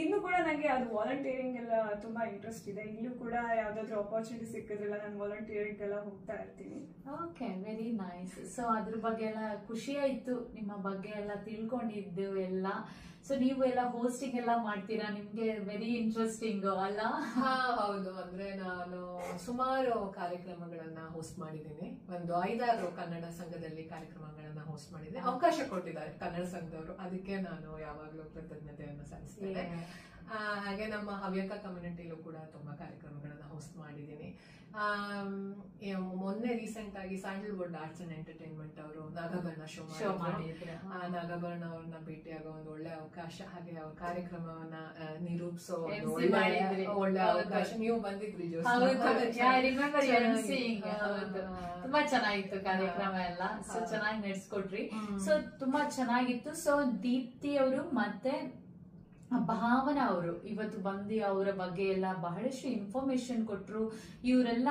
ಇನ್ನು ಕೂಡ ನನಗೆ ಅದು ವಾಲಂಟಿಯರಿಂಗ್ ಎಲ್ಲ ತುಂಬಾ ಇಂಟ್ರೆಸ್ಟ್ ಇದೆ. ಇಲ್ಲೂ ಕೂಡ ಯಾವ್ದಾದ್ರು ಅಪರ್ಚುನಿಟಿ ಸಿಕ್ಕಿದ್ರಲ್ಲ ನಾನು ವಾಲಂಟಿಯರಿಂಗ್ ಎಲ್ಲ ಹೋಗ್ತಾ ಇರ್ತೀನಿ. Okay, very nice. ಸೊ ಅದ್ರ ಬಗ್ಗೆ ಎಲ್ಲ ಖುಷಿ ಆಯ್ತು, ನಿಮ್ಮ ಬಗ್ಗೆ ಎಲ್ಲ ತಿಳ್ಕೊಂಡಿದ್ದು ಎಲ್ಲ. ಸೊ ನೀವು ಎಲ್ಲ ಹೋಸ್ಟಿಂಗ್ ಎಲ್ಲ ಮಾಡ್ತೀರಾ, ನಿಮ್ಗೆ ವೆರಿ ಇಂಟ್ರೆಸ್ಟಿಂಗ್ ಅಲ್ಲ? ಹೌದು, ಅಂದ್ರೆ ನಾನು ಸುಮಾರು ಕಾರ್ಯಕ್ರಮಗಳನ್ನ ಹೋಸ್ಟ್ ಮಾಡಿದ್ದೀನಿ. ಒಂದು 5-6 ಕನ್ನಡ ಸಂಘದಲ್ಲಿ ಕಾರ್ಯಕ್ರಮಗಳನ್ನ ಹೋಸ್ಟ್ ಮಾಡಿದ್ದೀನಿ. ಅವಕಾಶ ಕೊಟ್ಟಿದ್ದಾರೆ ಕನ್ನಡ ಸಂಘದವರು, ಅದಕ್ಕೆ ನಾನು ಯಾವಾಗ್ಲೂ ಕೃತಜ್ಞತೆಯನ್ನು ಸಲ್ಲಿಸ್ತೇನೆ. ಹಾಗೆ ನಮ್ಮ ಹವ್ಯಕ ಕಮ್ಯುನಿಟಿಲೂ ಕೂಡ ತುಂಬಾ ಕಾರ್ಯಕ್ರಮಗಳನ್ನ ಹೋಸ್ಟ್ ಮಾಡಿದ್ದೀನಿ. ಮೊನ್ನೆ ರೀಸೆಂಟ್ ಆಗಿ ಸ್ಯಾಂಡಲ್ವುಡ್ ಆರ್ಟ್ಸ್ ಅಂಡ್ ಎಂಟರ್ಟೈನ್ಮೆಂಟ್ ಅವರು ನಾಗಭರಣ ಶೋ ಮಾಡಿದ್ರು. ನಾಗಭರಣ ಅವ್ರನ್ನ ಭೇಟಿಯಾಗೋ ಒಂದು ಒಳ್ಳೆ ಅವಕಾಶ, ಹಾಗೆ ಅವ್ರ ಕಾರ್ಯಕ್ರಮವನ್ನ ನಿರೂಪಿಸೋ ಒಳ್ಳೆ ಅವಕಾಶ. ನೀವು ಬಂದಿದ್ರಿ ತುಂಬಾ ಚೆನ್ನಾಗಿತ್ತು ಕಾರ್ಯಕ್ರಮ ಎಲ್ಲ. ಸೊ ಚೆನ್ನಾಗಿ ನಡೆಸ್ಕೊಟ್ರಿ. ಸೊ ತುಂಬಾ ಚೆನ್ನಾಗಿತ್ತು. ಸೊ ದೀಪ್ತಿ ಅವರು ಮತ್ತೆ ಭಾವನಾ ಅವರು ಇವತ್ತು ಬಂದು ಅವರ ಬಗ್ಗೆ ಎಲ್ಲ ಬಹಳಷ್ಟು ಇನ್ಫಾರ್ಮೇಶನ್ ಕೊಟ್ರು. ಇವರೆಲ್ಲ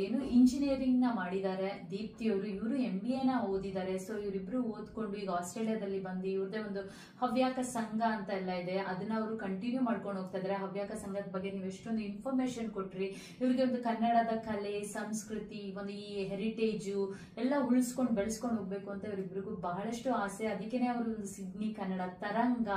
ಏನು ಇಂಜಿನಿಯರಿಂಗ್ ನ ಮಾಡಿದ್ದಾರೆ ದೀಪ್ತಿ ಅವರು, ಇವರು MBA ನ ಓದಿದ್ದಾರೆ. ಸೊ ಇವರಿಬ್ರು ಓದ್ಕೊಂಡು ಈಗ ಆಸ್ಟ್ರೇಲಿಯಾದಲ್ಲಿ ಬಂದು ಇವ್ರದೇ ಒಂದು ಹವ್ಯಾಕ ಸಂಘ ಅಂತ ಎಲ್ಲ ಇದೆ, ಅದನ್ನ ಅವರು ಕಂಟಿನ್ಯೂ ಮಾಡ್ಕೊಂಡು ಹೋಗ್ತಾ ಇದಾರೆ. ಹವ್ಯಾಕ ಸಂಘದ ಬಗ್ಗೆ ನೀವು ಎಷ್ಟೊಂದು ಇನ್ಫಾರ್ಮೇಶನ್ ಕೊಟ್ರಿ. ಇವ್ರಿಗೆ ಒಂದು ಕನ್ನಡದ ಕಲೆ ಸಂಸ್ಕೃತಿ ಒಂದು ಈ ಹೆರಿಟೇಜು ಎಲ್ಲ ಉಳಿಸ್ಕೊಂಡು ಬೆಳೆಸ್ಕೊಂಡು ಹೋಗ್ಬೇಕು ಅಂತ ಇವರಿಬ್ರಿಗೂ ಬಹಳಷ್ಟು ಆಸೆ. ಅದಕ್ಕೇನೆ ಅವರು ಒಂದು ಸಿಡ್ನಿ ಕನ್ನಡ ತರಂಗ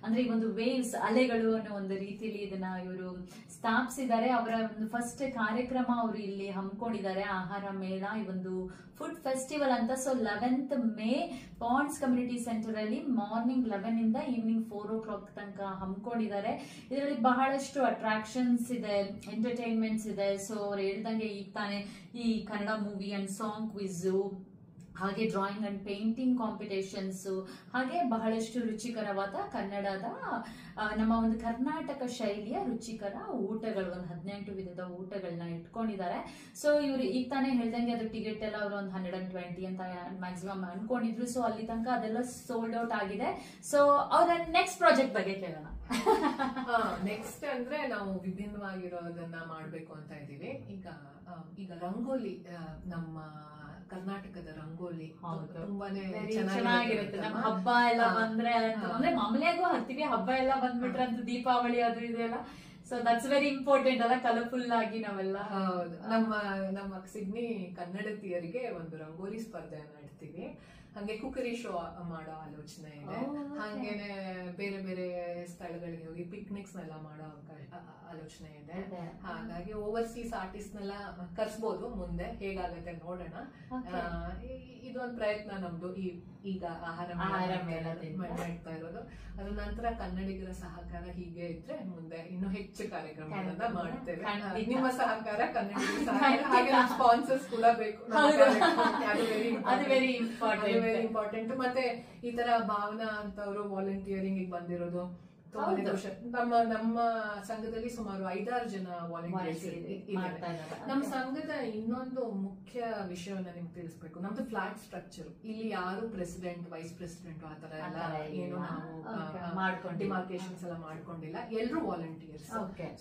ಅಂದ್ರೆ ಈ ಒಂದು ವೇವ್ಸ್ ಅಲೆಗಳು ಅನ್ನೋ ಒಂದು ರೀತಿಯಲ್ಲಿ ಇದನ್ನ ಇವರು ಸ್ಥಾಪಿಸಿದ್ದಾರೆ. ಅವರ ಒಂದು ಫಸ್ಟ್ ಕಾರ್ಯಕ್ರಮ ಅವರು ಇಲ್ಲಿ ಹಮ್ಮಿಕೊಂಡಿದ್ದಾರೆ, ಆಹಾರ ಮೇಳ, ಈ ಒಂದು ಫುಡ್ ಫೆಸ್ಟಿವಲ್ ಅಂತ. So 11th May Pond's community centre ಅಲ್ಲಿ ಮಾರ್ನಿಂಗ್ 11 ಇಂದ ಈವ್ನಿಂಗ್ 4 o'clock ತನಕ ಹಮ್ಮಿಕೊಂಡಿದ್ದಾರೆ. ಇದರಲ್ಲಿ ಬಹಳಷ್ಟು ಅಟ್ರಾಕ್ಷನ್ಸ್ ಇದೆ, ಎಂಟರ್ಟೈನ್ಮೆಂಟ್ಸ್ ಇದೆ. ಸೊ ಅವ್ರು ಹೇಳ್ದಂಗೆ ಈಗ ತಾನೇ ಈ Kannada movie and song quiz, ಹಾಗೆ ಡ್ರಾಯಿಂಗ್ ಅಂಡ್ ಪೇಂಟಿಂಗ್ ಕಾಂಪಿಟೇಷನ್ಸ್, ಹಾಗೆ ಬಹಳಷ್ಟು ರುಚಿಕರವಾದ ಕನ್ನಡದ ನಮ್ಮ ಒಂದು ಕರ್ನಾಟಕ ಶೈಲಿಯ ರುಚಿಕರ ಊಟಗಳು, ಒಂದು 18 ವಿಧದ ಊಟಗಳನ್ನ ಇಟ್ಕೊಂಡಿದ್ದಾರೆ. ಸೊ ಇವ್ರು ಈಗ ತಾನೇ ಹೇಳ್ದಂಗೆ ಅದ್ರ ಟಿಕೆಟ್ ಎಲ್ಲ ಅವರು ಒಂದು 120 ಅಂತ ಮ್ಯಾಕ್ಸಿಮಮ್ ಅನ್ಕೊಂಡಿದ್ರು. ಸೊ ಅಲ್ಲಿ ತನಕ ಅದೆಲ್ಲ ಸೋಲ್ಡ್ ಔಟ್ ಆಗಿದೆ. ಸೊ ಅವ್ರ ನೆಕ್ಸ್ಟ್ ಪ್ರಾಜೆಕ್ಟ್ ಬಗ್ಗೆ ಕೇಳೋಣ. ನೆಕ್ಸ್ಟ್ ಅಂದ್ರೆ ನಾವು ವಿಭಿನ್ನವಾಗಿರೋದನ್ನ ಮಾಡ್ಬೇಕು ಅಂತ ಇದೀವಿ. ಈಗ ರಂಗೋಲಿ, ನಮ್ಮ ಕರ್ನಾಟಕದ ರಂಗೋಲಿ ತುಂಬಾನೇ ಚೆನ್ನಾಗಿರುತ್ತೆ. ನಮ್ಮ ಹಬ್ಬ ಎಲ್ಲ ಬಂದ್ರೆ ಅಂದ್ರೆ ಮಾಮೂಲಿಯಾಗೂ ಹತ್ತೀವಿ, ಹಬ್ಬ ಎಲ್ಲ ಬಂದ್ಬಿಟ್ರೆ ಅಂತ ದೀಪಾವಳಿ ಅದು ಇದೆಲ್ಲ. ಸೊ ದಟ್ಸ್ ವೆರಿ ಇಂಪಾರ್ಟೆಂಟ್ ಅಲ್ಲ, ಕಲರ್ಫುಲ್ ಆಗಿ ನಾವೆಲ್ಲ. ಹೌದು, ನಮ್ಮ ಸಿಡ್ನಿ ಕನ್ನಡತಿಯರಿಗೆ ಒಂದು ರಂಗೋಲಿ ಸ್ಪರ್ಧೆಯನ್ನ ಇಡ್ತೀವಿ. ಹಂಗೆ ಕುಕರಿ ಶೋ ಮಾಡೋ ಆಲೋಚನೆ ಇದೆ. ಹಂಗೇನೆ ಬೇರೆ ಬೇರೆ ಸ್ಥಳಗಳಿಗೆ ಹೋಗಿ ಪಿಕ್ನಿಕ್ಸ್ ನೆಲ್ಲ ಮಾಡೋ ಆಲೋಚನೆ ಇದೆ. ಹಾಗಾಗಿ ಓವರ್ಸೀಸ್ ಆರ್ಟಿಸ್ಟ್ ನೆಲ್ಲ ಕರ್ಸ್ಬೋದು, ಮುಂದೆ ಹೇಗಾಗತ್ತೆ ನೋಡೋಣ. ಇದೊಂದು ಪ್ರಯತ್ನ ನಮ್ದು ಈಗ ಆಹಾರ ಮಾಡ್ತಾ ಇರೋದು. ಅದ್ರ ನಂತರ ಕನ್ನಡಿಗರ ಸಹಕಾರ ಹೀಗೆ ಇದ್ರೆ ಮುಂದೆ ಇನ್ನೂ ಹೆಚ್ಚು ಕಾರ್ಯಕ್ರಮಗಳನ್ನ ಮಾಡ್ತೇವೆ. ನಿಮ್ಮ ಸಹಕಾರ, ಕನ್ನಡಿಗರ ಸಹಕಾರ, ಹಾಗೆ ಸ್ಪಾನ್ಸರ್ಸ್ ಕೂಡ ಬೇಕು. Very important. ಮತ್ತೆ ಈ ತರ ಭಾವನಾ ಅಂತವರು ವಾಲಂಟಿಯರಿಂಗ್ ಬಂದಿರೋದು ತುಂಬಾನೇ ಖುಷಿ. ನಮ್ಮ ಸಂಘದಲ್ಲಿ ಸುಮಾರು 5-6 ಜನ ವಾಲಂಟಿಯರ್ಸ್ ಇದ್ದಾರೆ. ನಮ್ಮ ಸಂಘದ ಇನ್ನೊಂದು ಮುಖ್ಯ ವಿಷಯವನ್ನ ನಿಮ್ಗೆ ತಿಳಿಸ್ಬೇಕು. ನಮ್ದು ಫ್ಲಾಟ್ ಸ್ಟ್ರಕ್ಚರ್. ಇಲ್ಲಿ ಯಾರು ಪ್ರೆಸಿಡೆಂಟ್, ವೈಸ್ ಪ್ರೆಸಿಡೆಂಟ್ ಆತರ ಎಲ್ಲ ಏನು ನಾವು ಡಿಮಾರ್ಕೇಶನ್ಸ್ ಎಲ್ಲ ಮಾಡ್ಕೊಂಡಿಲ್ಲ. ಎಲ್ರು ವಾಲಂಟಿಯರ್ಸ್.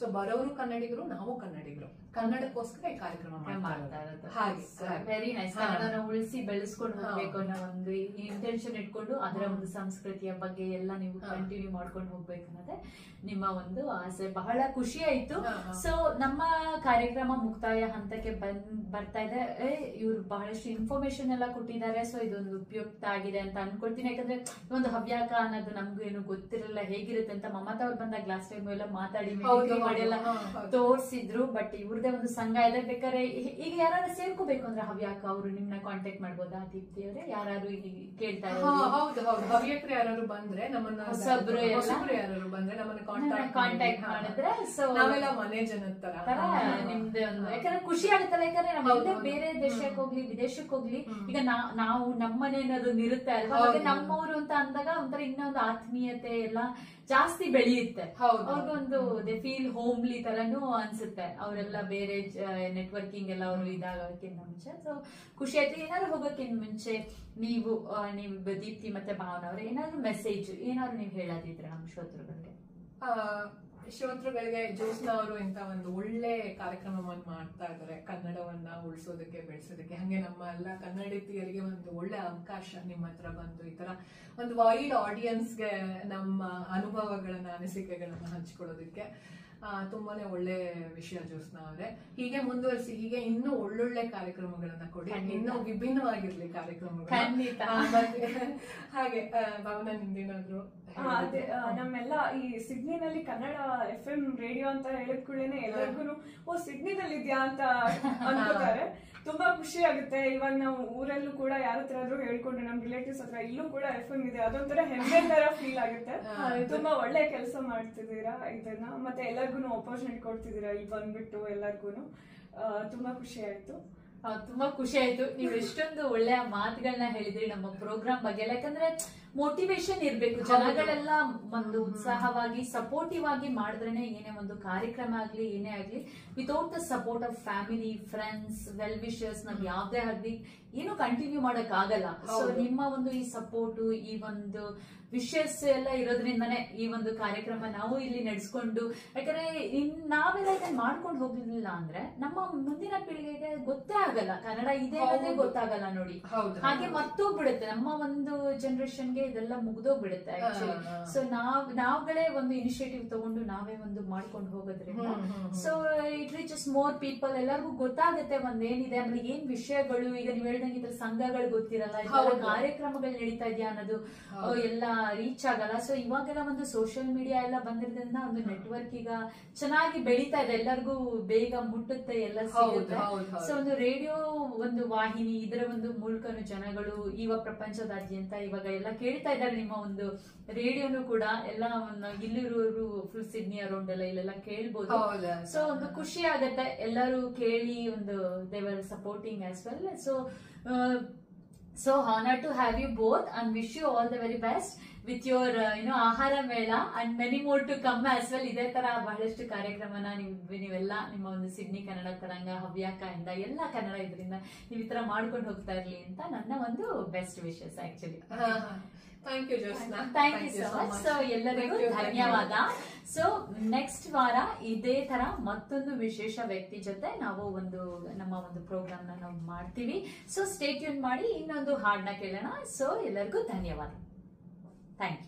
ಸೊ ಬರೋರು ಕನ್ನಡಿಗರು, ನಾವು ಕನ್ನಡಿಗರು, ಕನ್ನಡಕ್ಕೋಸ್ಕರ ಈ ಕಾರ್ಯಕ್ರಮ ಮಾಡ್ತಾ ಇರೋದು. ಹಾಗೆ ವೆರಿ ನೈಸ್. ಕನ್ನಡನ ಉಳಿಸಿ ಬೆಳೆಸ್ಕೊಂಡು ಹೋಗ್ಬೇಕು ಅನ್ನೋ ಒಂದು ಇಂಟೆನ್ಷನ್ ಇಟ್ಕೊಂಡು ಅದರ ಒಂದು ಸಂಸ್ಕೃತಿಯ ಬಗ್ಗೆ ಎಲ್ಲ ನೀವು ಕಂಟಿನ್ಯೂ ಮಾಡ್ಕೊಂಡು ಹೋಗ್ಬೇಕು ಅನ್ನೋದೇ ನಿಮ್ಮ ಒಂದು ಆಸೆ. ಬಹಳ ಖುಷಿ ಆಯ್ತು. ಸೊ ನಮ್ಮ ಕಾರ್ಯಕ್ರಮ ಮುಕ್ತಾಯ ಹಂತಕ್ಕೆ ಬರ್ತಾ ಇದೆ. ಇವ್ರು ಬಹಳಷ್ಟು ಇನ್ಫಾರ್ಮೇಶನ್ ಎಲ್ಲ ಕೊಟ್ಟಿದ್ದಾರೆ. ಸೊ ಇದೊಂದು ಉಪಯುಕ್ತ ಆಗಿದೆ ಅಂತ ಅನ್ಕೊಳ್ತೀನಿ. ಯಾಕಂದ್ರೆ ಒಂದು ಹವ್ಯಾಕ ಅನ್ನೋದು ನಮ್ಗೂ ಏನು ಗೊತ್ತಿರಲ್ಲ ಹೇಗಿರುತ್ತೆ ಅಂತ. ಮಮತಾ ಅವ್ರು ಬಂದಾಗ ಲಾಸ್ಟ್ ಟೈಮ್ ಎಲ್ಲ ಮಾತಾಡಿ ಎಲ್ಲ ತೋರ್ಸಿದ್ರು. ಬಟ್ ಇವ್ರದೇ ಒಂದು ಸಂಘ ಇದೆ. ಬೇಕಾದ್ರೆ ಈಗ ಯಾರು ಸೇರ್ಕೋಬೇಕು ಅಂದ್ರೆ ಹವ್ಯಾಕ ಅವರು ನಿಮ್ನ ಕಾಂಟ್ಯಾಕ್ಟ್ ಮಾಡ್ಬೋದಾ ದೀಪ್ತಿ ಅವರೇ? ಯಾರು ಈಗ ಕೇಳ್ತಾ ಇದ್ದಾರೆ? ಹೌದು, ಹವ್ಯಾಕರು ಯಾರು ಬಂದ್ರೆ ನಮ್ಮನ್ನ ಯಾರು ಬಂದ್ರೆ ನಮ್ಮನ್ನ ಕಾಂಟ್ಯಾಕ್ಟ್ ಮಾಡಿದ್ರೆ ಸೊ ನಾವೆಲ್ಲ ಮನೆ ಜನದ ತರ ನಿಮ್ದೇ ಒಂದು, ಯಾಕಂದ್ರೆ ಖುಷಿ ಆಗುತ್ತಲ್ಲ. ಯಾಕಂದ್ರೆ ನಾವು ಬೇರೆ ದೇಶಕ್ಕೆ ಹೋಗ್ಲಿ ವಿದೇಶಕ್ಕೆ ಹೋಗ್ಲಿ, ಈಗ ನಾವು ನಮ್ಮನೆ ಅನ್ನೋದೊಂದು ಇರುತ್ತೆ ಅಲ್ವಾ, ನಮ್ಮವರು ಅಂತ ಅಂದಾಗ ಒಂಥರ ಇನ್ನೊಂದು ಆತ್ಮೀಯತೆ ಎಲ್ಲ ಜಾಸ್ತಿ ಬೆಳೆಯುತ್ತೆ. ಅವ್ರಿಗೊಂದು ದೇ ಫೀಲ್ ಹೋಮ್ಲಿ ತರನು ಅನ್ಸುತ್ತೆ. ಅವರೆಲ್ಲ ಬೇರೆ ನೆಟ್ವರ್ಕಿಂಗ್ ಎಲ್ಲ ಅವರು ಇದಾಗೋಕ್ಕಿಂತ ಮುಂಚೆ. ಸೊ ಖುಷಿ ಆಯ್ತು. ಏನಾದ್ರು ಹೋಗೋಕ್ಕಿಂತ ಮುಂಚೆ ನೀವು ದೀಪ್ತಿ ಮತ್ತೆ ಭಾವನಾ ಅವ್ರ ಏನಾದ್ರು ಮೆಸೇಜ್ ಏನಾದ್ರು ನೀವು ಹೇಳೋದಿದ್ರೆ ನಮ್ಮ ಶ್ರೋತೃಗಳಿಗೆ? ಶ್ರೋತೃಗಳಿಗೆ ಜ್ಯೋತ್ಸ್ನಾ ಅವರು ಇಂತ ಒಂದು ಒಳ್ಳೆ ಕಾರ್ಯಕ್ರಮವನ್ನು ಮಾಡ್ತಾ ಇದ್ದಾರೆ, ಕನ್ನಡವನ್ನ ಉಳಿಸೋದಕ್ಕೆ ಬೆಳೆಸೋದಕ್ಕೆ. ಹಂಗೆ ನಮ್ಮ ಎಲ್ಲ ಕನ್ನಡಿಗರಿಗೆ ಒಂದು ಒಳ್ಳೆ ಅವಕಾಶ ನಿಮ್ಮ ಹತ್ರ ಬಂದು ಈ ತರ ಒಂದು ವೈಡ್ ಆಡಿಯನ್ಸ್ಗೆ ನಮ್ಮ ಅನುಭವಗಳನ್ನ ಅನಿಸಿಕೆಗಳನ್ನ ಹಂಚ್ಕೊಳ್ಳೋದಕ್ಕೆ ತುಂಬಾನೇ ಒಳ್ಳೆ ವಿಷಯ ಜ್ಯೋತ್ಸ್ನಾ ಅವರೇ. ಹೀಗೆ ಮುಂದುವರಿಸಿ, ಹೀಗೆ ಇನ್ನೂ ಒಳ್ಳೊಳ್ಳೆ ಕಾರ್ಯಕ್ರಮಗಳನ್ನ ಕೊಡಿ, ಇನ್ನೂ ವಿಭಿನ್ನವಾಗಿರ್ಲಿ ಕಾರ್ಯಕ್ರಮಗಳು. ಮತ್ತೆ ಹಾಗೆ ಭಾವನಾ ನಿಮ್ದೇನಾದ್ರು? ಅದೇ ನಮ್ಮೆಲ್ಲ ಈ ಸಿಡ್ನಿನಲ್ಲಿ ಕನ್ನಡ FM ರೇಡಿಯೋ ಅಂತ ಹೇಳಿದ ಕೂಡಲೇ ಎಲ್ಲರಿಗೂ ಓ ಸಿಡ್ನಿನಲ್ಲಿ ಇದ್ಯಾ ಅಂತ ಅನ್ಕೋತಾರೆ. ತುಂಬಾ ಖುಷಿ ಆಗುತ್ತೆ. ಇವಾಗ ನಾವು ಊರಲ್ಲೂ ಕೂಡ ಯಾರ ಹತ್ರ ಆದ್ರೂ ಹೇಳ್ಕೊಂಡ್ರೆ ನಮ್ ರಿಲೇಟಿವ್ಸ್ ಹತ್ರ ಇಲ್ಲೂ ಕೂಡ FM ಇದೆ, ಅದೊಂಥರ ಹೆಮ್ಮೆ ತರ ಫೀಲ್ ಆಗುತ್ತೆ. ತುಂಬಾ ಒಳ್ಳೆ ಕೆಲಸ ಮಾಡ್ತಿದ್ದೀರಾ ಇದನ್ನ, ಮತ್ತೆ ಎಲ್ಲರಿಗೂ ಅಪರ್ಚುನಿಟಿ ಕೊಡ್ತಿದ್ದೀರಾ ಇಲ್ಲಿ ಬಂದ್ಬಿಟ್ಟು ಎಲ್ಲರಿಗೂ. ತುಂಬಾ ಖುಷಿ ಆಯ್ತು. ತುಂಬಾ ಖುಷಿ ಆಯ್ತು. ನೀವು ಎಷ್ಟೊಂದು ಒಳ್ಳೆಯ ಮಾತುಗಳನ್ನ ಹೇಳಿದ್ರಿ ನಮ್ಮ ಪ್ರೋಗ್ರಾಮ್ ಬಗ್ಗೆ. ಯಾಕಂದ್ರೆ ಮೋಟಿವೇಶನ್ ಇರ್ಬೇಕು, ಜನಗಳೆಲ್ಲ ಒಂದು ಉತ್ಸಾಹವಾಗಿ ಸಪೋರ್ಟಿವ್ ಆಗಿ ಮಾಡಿದ್ರೇನೆ ಏನೇ ಒಂದು ಕಾರ್ಯಕ್ರಮ ಆಗ್ಲಿ ಏನೇ ಆಗ್ಲಿ, without the support of family, friends, well wishers ನಾವ್ ಯಾವ್ದೇ ಆಗ್ಲಿ ಏನು ಕಂಟಿನ್ಯೂ ಮಾಡಕ್ ಆಗಲ್ಲ. ಸೊ ನಿಮ್ಮ ಒಂದು ಈ ಸಪೋರ್ಟ್, ಈ ಒಂದು ವಿಷಸ್ ಎಲ್ಲ ಇರೋದ್ರಿಂದಾನೇ ಈ ಒಂದು ಕಾರ್ಯಕ್ರಮ ನಾವು ಇಲ್ಲಿ ನಡೆಸ್ಕೊಂಡು, ಯಾಕಂದ್ರೆ ನಾವೆಲ್ಲ ಇದನ್ನ ಮಾಡ್ಕೊಂಡು ಹೋಗ್ಲಿಲ್ಲ ಅಂದ್ರೆ ನಮ್ಮ ಮುಂದಿನ ಪೀಳಿಗೆಗೆ ಗೊತ್ತೇ ಆಗಲ್ಲ, ಕನ್ನಡ ಇದೆ ಅನ್ನೋದೇ ಗೊತ್ತಾಗಲ್ಲ ನೋಡಿ. ಹಾಗೆ ಮತ್ತೋಗ್ಬಿಡುತ್ತೆ, ನಮ್ಮ ಒಂದು ಜನರೇಷನ್ಗೆ ಇದೆಲ್ಲ ಮುಗ್ದೋಗ್ಬಿಡುತ್ತೆ ಆಕ್ಚುಲಿ. ಸೊ ನಾವುಗಳೇ ಒಂದು ಇನಿಷಿಯೇಟಿವ್ ತಗೊಂಡು ನಾವೇ ಒಂದು ಮಾಡ್ಕೊಂಡು ಹೋಗೋದ್ರಿಂದ so it reaches more people, ಎಲ್ಲರಿಗೂ ಗೊತ್ತಾಗುತ್ತೆ ಒಂದೇನಿದೆ ಆಮೇಲೆ ಏನ್ ವಿಷಯಗಳು. ಈಗ ನೀವ್ ಹೇಳ್ದಂಗೆ ಇದ್ರ ಸಂಘಗಳು ಗೊತ್ತಿರಲ್ಲ, ಕಾರ್ಯಕ್ರಮಗಳು ನಡೀತಾ ಇದೆಯಾ ಅನ್ನೋದು ಎಲ್ಲ ರೀಚ್ ಆಗಲ್ಲ. ಸೊ ಇವಾಗೆಲ್ಲ ಒಂದು ಸೋಷಿಯಲ್ ಮೀಡಿಯಾ ಎಲ್ಲ ಬಂದಿರೋದ್ರಿಂದ ಒಂದು ನೆಟ್ವರ್ಕ್ ಈಗ ಚೆನ್ನಾಗಿ ಬೆಳೀತಾ ಇದೆ, ಎಲ್ಲರಿಗೂ ಬೇಗ ಮುಟ್ಟುತ್ತೆ, ಎಲ್ಲ ಸಿಗುತ್ತೆ. ಸೊ ಒಂದು ರೇಡಿಯೋ ಒಂದು ವಾಹಿನಿ, ಇದರ ಒಂದು ಮೂಲಕನು ಜನಗಳು ಇವಾಗ ಪ್ರಪಂಚದಾದ್ಯಂತ ಇವಾಗ ಎಲ್ಲ ಕೇಳ್ತಾ ಇದ್ದಾರೆ ನಿಮ್ಮ ಒಂದು ರೇಡಿಯೋನು ಕೂಡ. ಎಲ್ಲ ಇಲ್ಲಿರೋರು ಫುಲ್ ಸಿಡ್ನಿ ಅರೌಂಡ್ ಎಲ್ಲ ಇಲ್ಲೆಲ್ಲ ಕೇಳ್ಬೋದು. ಸೊ ಒಂದು ಖುಷಿ ಆಗತ್ತೆ, ಎಲ್ಲರೂ ಕೇಳಿ ಒಂದು they were supporting as well. So honored to have you both and wish you all the very best with your ಆಹಾರ ಮೇಳ and many more to come as well. ಇದೇ ತರ ಬಹಳಷ್ಟು ಕಾರ್ಯಕ್ರಮನ ನೀವೆಲ್ಲ ನಿಮ್ಮ ಒಂದು ಸಿಡ್ನಿ ಕನ್ನಡ ತರಂಗ, ಹವ್ಯಾಕ ಇಂದ ಎಲ್ಲ ಕನ್ನಡ ಇದರಿಂದ ನೀವು ಈ ತರ ಮಾಡ್ಕೊಂಡು ಹೋಗ್ತಾ ಇರ್ಲಿ ಅಂತ ನನ್ನ ಒಂದು best wishes actually. Thank you Jyotsna. Thank you so much. So ಎಲ್ಲರಿಗೂ ಧನ್ಯವಾದ. ಸೊ ನೆಕ್ಸ್ಟ್ ವಾರ ಇದೇ ತರ ಮತ್ತೊಂದು ವಿಶೇಷ ವ್ಯಕ್ತಿ ಜೊತೆ ನಾವು ಒಂದು ನಮ್ಮ ಒಂದು ಪ್ರೋಗ್ರಾಮ್ ನಾವು ಮಾಡ್ತೀವಿ. ಸೊ ಸ್ಟೇ ಟ್ಯೂನ್ ಮಾಡಿ, ಇನ್ನೊಂದು ಹಾಡನ್ನ ಕೇಳೋಣ. ಸೊ ಎಲ್ಲರಿಗೂ ಧನ್ಯವಾದ. Thank you.